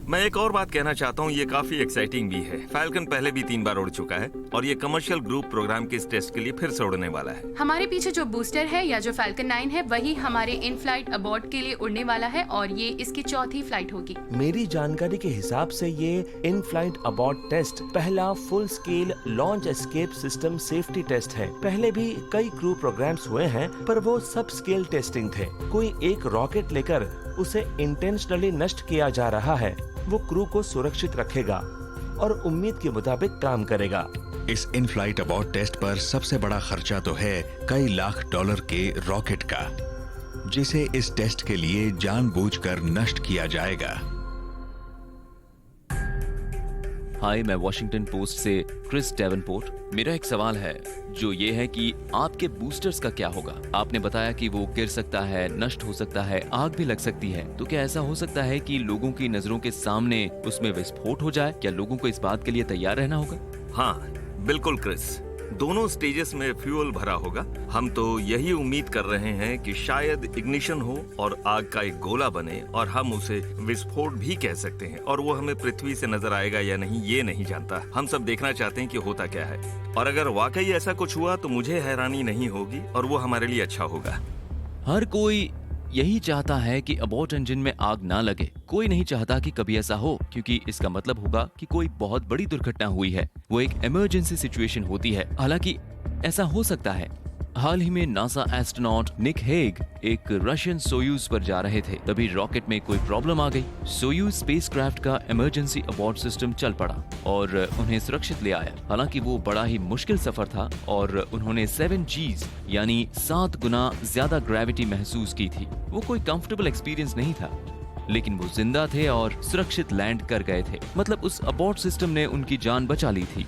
मैं एक और बात कहना चाहता हूँ, ये काफी एक्साइटिंग भी है। फैल्कन पहले भी 3 बार उड़ चुका है और ये कमर्शियल ग्रुप प्रोग्राम के इस टेस्ट के लिए फिर से उड़ने वाला है। हमारे पीछे जो बूस्टर है या जो फैल्कन 9 है वही हमारे इन फ्लाइट अबॉर्ट के लिए उड़ने वाला है और ये इसकी चौथी फ्लाइट होगी। मेरी जानकारी के हिसाब से ये इन फ्लाइट अबॉर्ट टेस्ट पहला full scale launch escape system safety test है। पहले भी कई क्रू प्रोग्राम्स हुए हैं पर वो सब स्केल टेस्टिंग थे। कोई एक रॉकेट लेकर उसे इंटेंशनली नष्ट किया जा रहा है। वो क्रू को सुरक्षित रखेगा और उम्मीद के मुताबिक काम करेगा। इस इन फ्लाइट अबॉर्ट टेस्ट पर सबसे बड़ा खर्चा तो है कई लाख डॉलर के रॉकेट का, जिसे इस टेस्ट के लिए जानबूझकर नष्ट किया जाएगा। हाय, मैं वॉशिंगटन पोस्ट से क्रिस डेवनपोर्ट। मेरा एक सवाल है जो ये है कि आपके बूस्टर्स का क्या होगा? आपने बताया कि वो गिर सकता है, नष्ट हो सकता है, आग भी लग सकती है। तो क्या ऐसा हो सकता है कि लोगों की नजरों के सामने उसमें विस्फोट हो जाए? क्या लोगों को इस बात के लिए तैयार रहना होगा? हाँ बिल्कुल क्रिस, दोनों स्टेजेस में फ्यूल भरा होगा। हम तो यही उम्मीद कर रहे हैं कि शायद इग्निशन हो और आग का एक गोला बने और हम उसे विस्फोट भी कह सकते हैं, और वो हमें पृथ्वी से नजर आएगा या नहीं ये नहीं जानता। हम सब देखना चाहते हैं कि होता क्या है, और अगर वाकई ऐसा कुछ हुआ तो मुझे हैरानी नहीं होगी और वो हमारे लिए अच्छा होगा। हर कोई यही चाहता है कि अबॉर्ट इंजन में आग ना लगे। कोई नहीं चाहता कि कभी ऐसा हो, क्योंकि इसका मतलब होगा कि कोई बहुत बड़ी दुर्घटना हुई है। वो एक इमरजेंसी सिचुएशन होती है। हालांकि ऐसा हो सकता है। हाल ही में नासा एस्ट्रोनॉट निक हेग एक रशियन सोयूज पर जा रहे थे, तभी रॉकेट में कोई प्रॉब्लम आ गई। सोयूज स्पेसक्राफ्ट का इमरजेंसी अबॉर्ट सिस्टम चल पड़ा और उन्हें सुरक्षित ले आया। हालांकि वो बड़ा ही मुश्किल सफर था और उन्होंने 7 Gs यानी 7 गुना ज्यादा ग्रेविटी महसूस की थी। वो कोई कंफर्टेबल एक्सपीरियंस नहीं था, लेकिन वो जिंदा थे और सुरक्षित लैंड कर गए थे। मतलब उस अबॉर्ट सिस्टम ने उनकी जान बचा ली थी।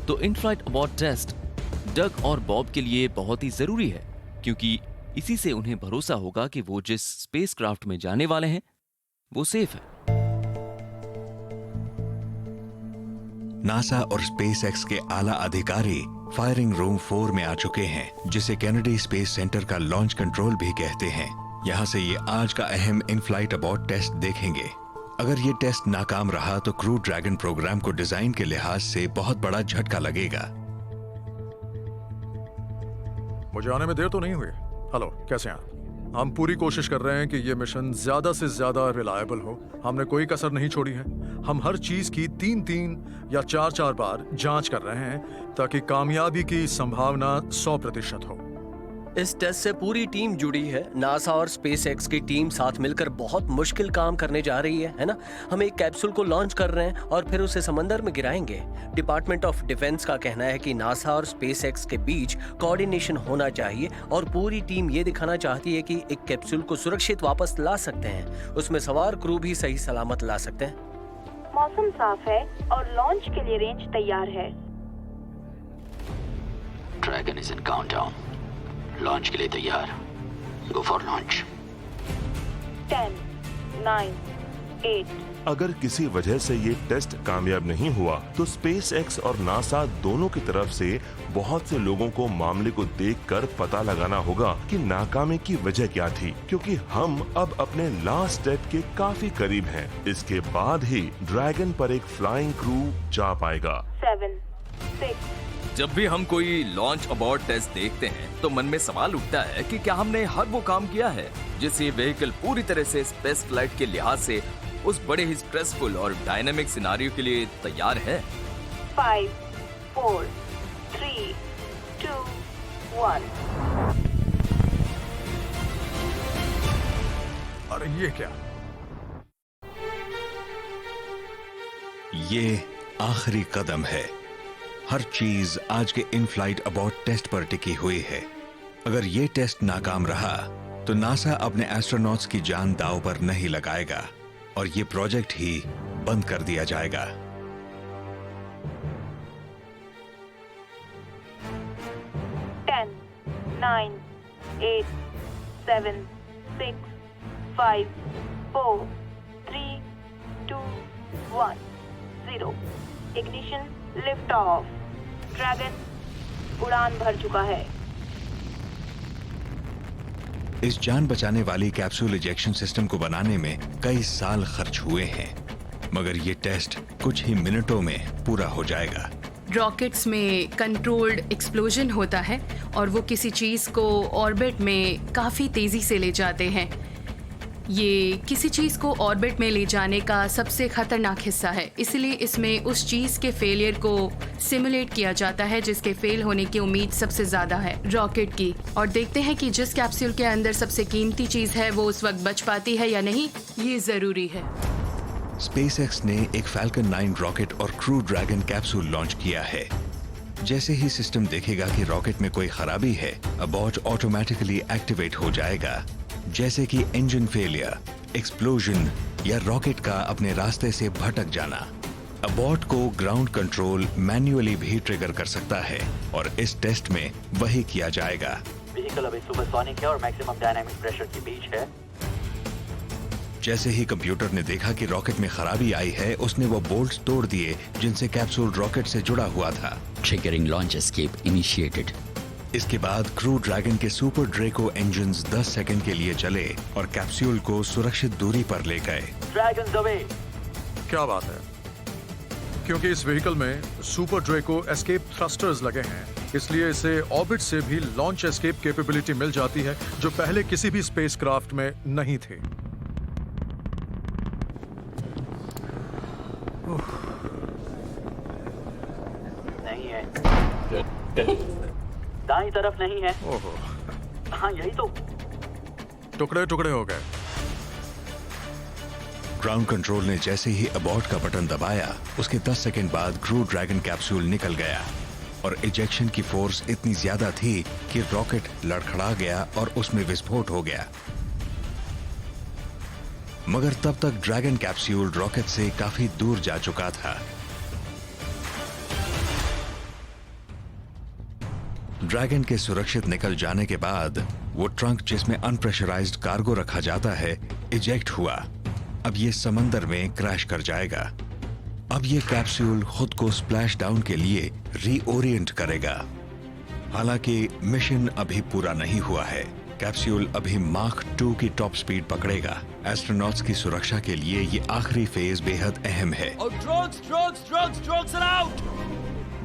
तो इन फ्लाइट अबॉर्ट टेस्ट डग और बॉब के लिए बहुत ही जरूरी है, क्योंकि इसी से उन्हें भरोसा होगा कि वो जिस स्पेसक्राफ्ट में जाने वाले हैं वो सेफ है। नासा और स्पेसएक्स के आला अधिकारी फायरिंग रूम 4 में आ चुके हैं, जिसे कैनेडी स्पेस सेंटर का लॉन्च कंट्रोल भी कहते हैं। यहाँ से ये आज का अहम इन फ्लाइट अबॉर्ट टेस्ट देखेंगे। अगर ये टेस्ट नाकाम रहा तो क्रू ड्रैगन प्रोग्राम को डिजाइन के लिहाज से बहुत बड़ा झटका लगेगा। मुझे आने में देर तो नहीं हुई? हेलो, कैसे हैं? हम पूरी कोशिश कर रहे हैं कि ये मिशन ज्यादा से ज्यादा रिलायबल हो। हमने कोई कसर नहीं छोड़ी है। हम हर चीज की 3-3 या 4-4 बार जांच कर रहे हैं ताकि कामयाबी की संभावना 100% हो। इस टेस्ट से पूरी टीम जुड़ी है। नासा और स्पेसएक्स की टीम साथ मिलकर बहुत मुश्किल काम करने जा रही है ना? हम एक कैप्सूल को लॉन्च कर रहे हैं और फिर उसे समंदर में गिराएंगे। डिपार्टमेंट ऑफ डिफेंस का कहना है कि नासा और स्पेसएक्स के बीच कोऑर्डिनेशन होना चाहिए और पूरी टीम ये दिखाना चाहती है कि एक कैप्सूल को सुरक्षित वापस ला सकते हैं, उसमें सवार क्रू भी सही सलामत ला सकते हैं। मौसम साफ है और लॉन्च के लिए रेंज तैयार है। Dragon is in countdown. Launch के लिए तैयार। गो फॉर लॉन्च। 10, 9, 8। अगर किसी वजह से ये टेस्ट कामयाब नहीं हुआ तो स्पेसएक्स और नासा दोनों की तरफ से बहुत से लोगों को मामले को देखकर पता लगाना होगा कि नाकामी की वजह क्या थी, क्योंकि हम अब अपने लास्ट स्टेप के काफी करीब हैं। इसके बाद ही ड्रैगन पर एक फ्लाइंग क्रू जा पाएगा। 7, 6। जब भी हम कोई लॉन्च अबॉर्ट टेस्ट देखते हैं तो मन में सवाल उठता है कि क्या हमने हर वो काम किया है जिससे ये व्हीकल पूरी तरह से स्पेस फ्लाइट के लिहाज से उस बड़े ही स्ट्रेसफुल और डायनामिक सिनारियो के लिए तैयार है। 5, 4, 3, 2, 1। अरे ये क्या? ये आखिरी कदम है। हर चीज आज के इन फ्लाइट अबॉर्ट टेस्ट पर टिकी हुई है। अगर ये टेस्ट नाकाम रहा तो नासा अपने एस्ट्रोनॉट्स की जान दांव पर नहीं लगाएगा और ये प्रोजेक्ट ही बंद कर दिया जाएगा। 10, 9, 8, 7, 6, 5, 4, 3, 2, 1, 0. Ignition, lift off. ड्रैगन उड़ान भर चुका है। इस जान बचाने वाली कैप्सूल इजेक्शन सिस्टम को बनाने में कई साल खर्च हुए हैं, मगर ये टेस्ट कुछ ही मिनटों में पूरा हो जाएगा। रॉकेट्स में कंट्रोल्ड एक्सप्लोजन होता है और वो किसी चीज़ को ऑर्बिट में काफ़ी तेज़ी से ले जाते हैं। ये किसी चीज़ को ऑर्बिट में ले जाने का सबसे खतरनाक हिस्सा है, इसलिए इसमें उस चीज़ के फेलियर को सिमुलेट किया जाता है जिसके फेल होने की उम्मीद सबसे ज़्यादा है, रॉकेट की। और देखते हैं कि जिस कैप्सूल के अंदर सबसे कीमती चीज़ है वो उस वक्त बच पाती है या नहीं, ये ज़रूरी है। स्पेसएक्स ने एक फैल्कन 9 रॉकेट और क्रू ड्रैगन कैप्सूल लॉन्च किया है। जैसे ही सिस्टम देखेगा कि रॉकेट में कोई खराबी है, अबॉर्ट ऑटोमेटिकली एक्टिवेट हो जाएगा, जैसे कि इंजन फेलियर, एक्सप्लोजन या रॉकेट का अपने रास्ते से भटक जाना। अबॉर्ट को ग्राउंड कंट्रोल मैन्युअली भी ट्रिगर कर सकता है और इस टेस्ट में वही किया जाएगा। व्हीकल अभी सुपरसोनिक है और मैक्सिमम डायनामिक प्रेशर के बीच है। जैसे ही कंप्यूटर ने देखा कि रॉकेट में खराबी आई है, उसने वो बोल्ट तोड़ दिए जिनसे कैप्सूल रॉकेट से जुड़ा हुआ था। Triggering launch escape initiated. इसके बाद क्रू ड्रैगन के सुपर ड्रेको इंजन्स 10 सेकंड के लिए चले और कैप्सूल को सुरक्षित दूरी पर ले गए। Dragons away. क्या बात है, क्योंकि इस व्हीकल में सुपर ड्रेको एस्केप थ्रस्टर्स लगे हैं, इसलिए इसे ऑर्बिट से भी लॉन्च एस्केप कैपेबिलिटी मिल जाती है जो पहले किसी भी स्पेसक्राफ्ट में नहीं थी। नहीं है, दाईं तरफ नहीं है। ओहो, हाँ यही तो। टुकड़े टुकड़े हो गए। ग्राउंड कंट्रोल ने जैसे ही अबॉर्ट का बटन दबाया, उसके 10 सेकंड बाद क्रू ड्रैगन कैप्सूल निकल गया और इजेक्शन की फोर्स इतनी ज्यादा थी कि रॉकेट लड़खड़ा गया और उसमें विस्फोट हो गया। मगर तब तक ड्रैगन कैप्सूल रॉकेट से काफी दूर जा चुका था। ड्रैगन के सुरक्षित निकल जाने के बाद वो ट्रंक जिसमें अनप्रेशराइज्ड कार्गो रखा जाता है इजेक्ट हुआ। अब ये समंदर में क्रैश कर जाएगा। अब ये कैप्सूल खुद को स्प्लैश डाउन के लिए रीओरिएंट करेगा। हालांकि मिशन अभी पूरा नहीं हुआ है। कैप्सूल अभी माक 2 की टॉप स्पीड पकड़ेगा। एस्ट्रोनॉट्स की सुरक्षा के लिए ये आखिरी फेज बेहद अहम है।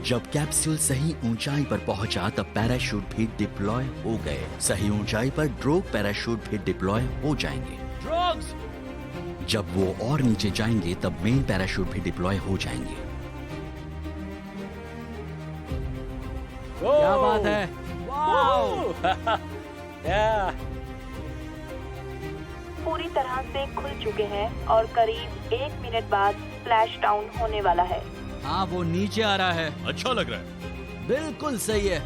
जब कैप्सूल सही ऊंचाई पर पहुंचा तब पैराशूट भी डिप्लॉय हो गए। सही ऊंचाई पर ड्रोग पैराशूट भी डिप्लॉय हो जाएंगे। जब वो और नीचे जाएंगे तब मेन पैराशूट भी डिप्लॉय हो जाएंगे। क्या बात है, पूरी तरह से खुल चुके हैं और करीब 1 मिनट बाद स्प्लैश डाउन होने वाला है। हाँ वो नीचे आ रहा है। अच्छा लग रहा है। बिल्कुल सही है।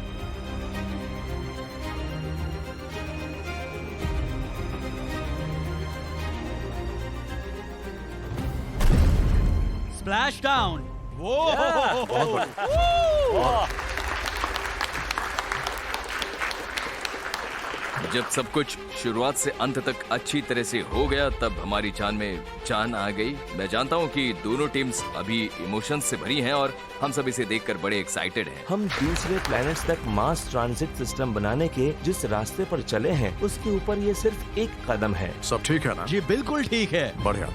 Splash down. जब सब कुछ शुरुआत से अंत तक अच्छी तरह से हो गया तब हमारी जान में जान आ गई। मैं जानता हूँ कि दोनों टीम्स अभी इमोशंस से भरी हैं और हम सब इसे देखकर बड़े एक्साइटेड हैं। हम दूसरे प्लैनेट्स तक मास ट्रांजिट सिस्टम बनाने के जिस रास्ते पर चले हैं उसके ऊपर ये सिर्फ एक कदम है। सब ठीक है ना? जी बिल्कुल ठीक है। बढ़िया।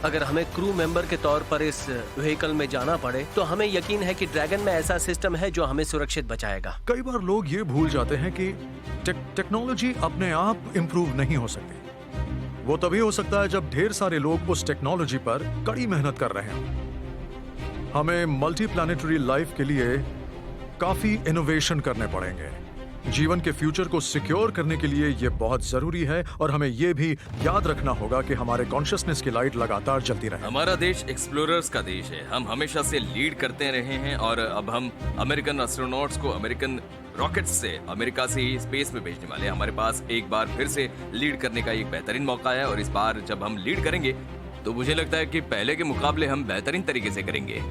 अगर हमें क्रू मेंबर के तौर पर इस व्हीकल में जाना पड़े तो हमें यकीन है कि ड्रैगन में ऐसा सिस्टम है जो हमें सुरक्षित बचाएगा। कई बार लोग ये भूल जाते हैं कि टेक्नोलॉजी अपने आप इम्प्रूव नहीं हो सकती। वो तभी हो सकता है जब ढेर सारे लोग उस टेक्नोलॉजी पर कड़ी मेहनत कर रहे हों। हमें मल्टी प्लैनेटरी लाइफ के लिए काफी इनोवेशन करने पड़ेंगे। जीवन के फ्यूचर को सिक्योर करने के लिए ये बहुत जरूरी है और हमें ये भी याद रखना होगा कि हमारे कॉन्शियसनेस की लाइट लगातार जलती रहे। हमारा देश एक्सप्लोरर्स का देश है। हम हमेशा से लीड करते रहे हैं और अब हम अमेरिकन एस्ट्रोनॉट्स को अमेरिकन रॉकेट्स से अमेरिका से ही स्पेस में भेजने वाले हैं। हमारे पास एक बार फिर से लीड करने का एक बेहतरीन मौका है और इस बार जब हम लीड करेंगे तो मुझे लगता है कि पहले के मुकाबले हम बेहतरीन तरीके से करेंगे।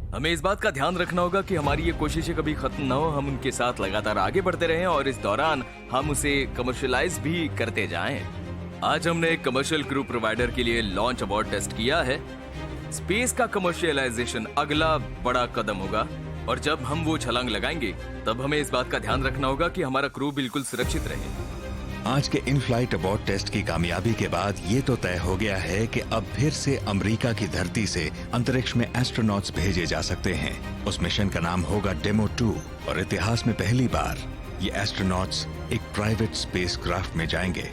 हमें इस बात का ध्यान रखना होगा कि हमारी ये कोशिशें कभी खत्म ना हो। हम उनके साथ लगातार आगे बढ़ते रहें और इस दौरान हम उसे कमर्शियलाइज भी करते जाएं। आज हमने एक कमर्शियल क्रू प्रोवाइडर के लिए लॉन्च अबॉर्ड टेस्ट किया है। स्पेस का कमर्शियलाइजेशन अगला बड़ा कदम होगा और जब हम वो छलांग लगाएंगे तब हमें इस बात का ध्यान रखना होगा कि हमारा क्रू बिल्कुल सुरक्षित रहे। आज के इन फ्लाइट अबॉर्ड टेस्ट की कामयाबी के बाद ये तो तय हो गया है कि अब फिर से अमेरिका की धरती से अंतरिक्ष में एस्ट्रोनॉट्स भेजे जा सकते हैं। उस मिशन का नाम होगा डेमो 2 और इतिहास में पहली बार ये एस्ट्रोनॉट्स एक प्राइवेट स्पेसक्राफ्ट में जाएंगे।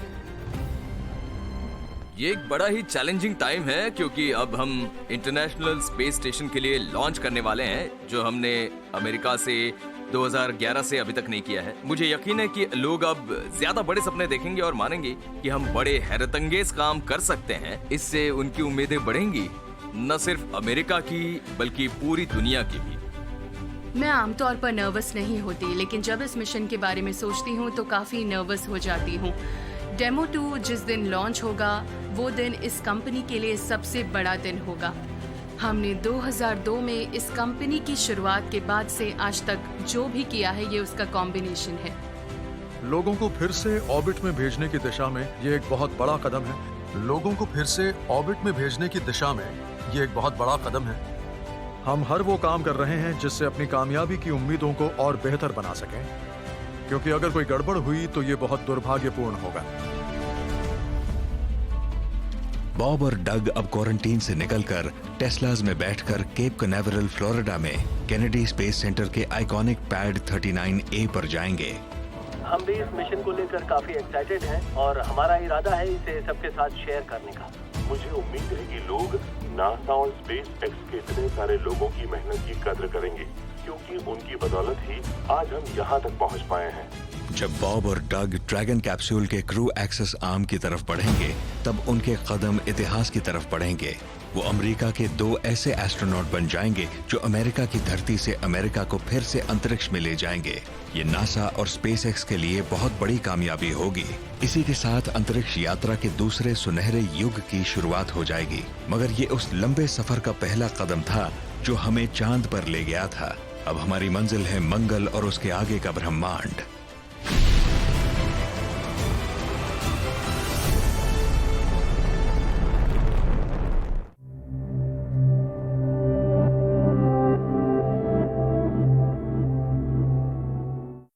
ये एक बड़ा ही चैलेंजिंग टाइम है क्योंकि अब हम इंटरनेशनल स्पेस स्टेशन के लिए लॉन्च करने वाले हैं जो हमने अमेरिका से 2011 से अभी तक नहीं किया है। मुझे यकीन है कि लोग अब ज्यादा बड़े सपने देखेंगे और मानेंगे कि हम बड़े हैरतअंगेज काम कर सकते हैं। इससे उनकी उम्मीदें बढ़ेंगी, न सिर्फ अमेरिका की बल्कि पूरी दुनिया की भी। मैं आमतौर पर नर्वस नहीं होती, लेकिन जब इस मिशन के बारे में सोचती हूँ तो काफी नर्वस हो जाती हूँ। डेमो 2 जिस दिन लॉन्च होगा वो दिन इस कंपनी के लिए सबसे बड़ा दिन होगा। हमने 2002 में इस कंपनी की शुरुआत के बाद से आज तक जो भी किया है ये उसका कॉम्बिनेशन है। लोगों को फिर से ऑर्बिट में भेजने की दिशा में ये एक बहुत बड़ा कदम है। लोगों को फिर से ऑर्बिट में भेजने की दिशा में ये एक बहुत बड़ा कदम है। हम हर वो काम कर रहे हैं जिससे अपनी कामयाबी की उम्मीदों को और बेहतर बना सकें, क्योंकि अगर कोई गड़बड़ हुई तो ये बहुत दुर्भाग्यपूर्ण होगा। बॉब और डग अब क्वारंटीन से निकलकर टेस्लाज में बैठकर केप कनावेरल फ्लोरिडा में केनेडी स्पेस सेंटर के आइकॉनिक पैड 39A पर जाएंगे। हम भी इस मिशन को लेकर काफी एक्साइटेड हैं और हमारा इरादा है इसे सबके साथ शेयर करने का। मुझे उम्मीद है कि लोग नासा और स्पेस एक्स के इतने सारे लोगों की मेहनत की कद्र करेंगे, क्योंकि उनकी बदौलत ही आज हम यहाँ तक पहुँच पाए हैं। जब बॉब और डग ड्रैगन कैप्सूल के क्रू एक्सेस आर्म की तरफ बढ़ेंगे तब उनके कदम इतिहास की तरफ बढ़ेंगे। वो अमेरिका के 2 ऐसे एस्ट्रोनॉट बन जाएंगे जो अमेरिका की धरती से अमेरिका को फिर से अंतरिक्ष में ले जाएंगे। ये नासा और स्पेसएक्स के लिए बहुत बड़ी कामयाबी होगी। इसी के साथ अंतरिक्ष यात्रा के दूसरे सुनहरे युग की शुरुआत हो जाएगी। मगर ये उस लंबे सफर का पहला कदम था जो हमें चांद पर ले गया था। अब हमारी मंजिल है मंगल और उसके आगे का ब्रह्मांड।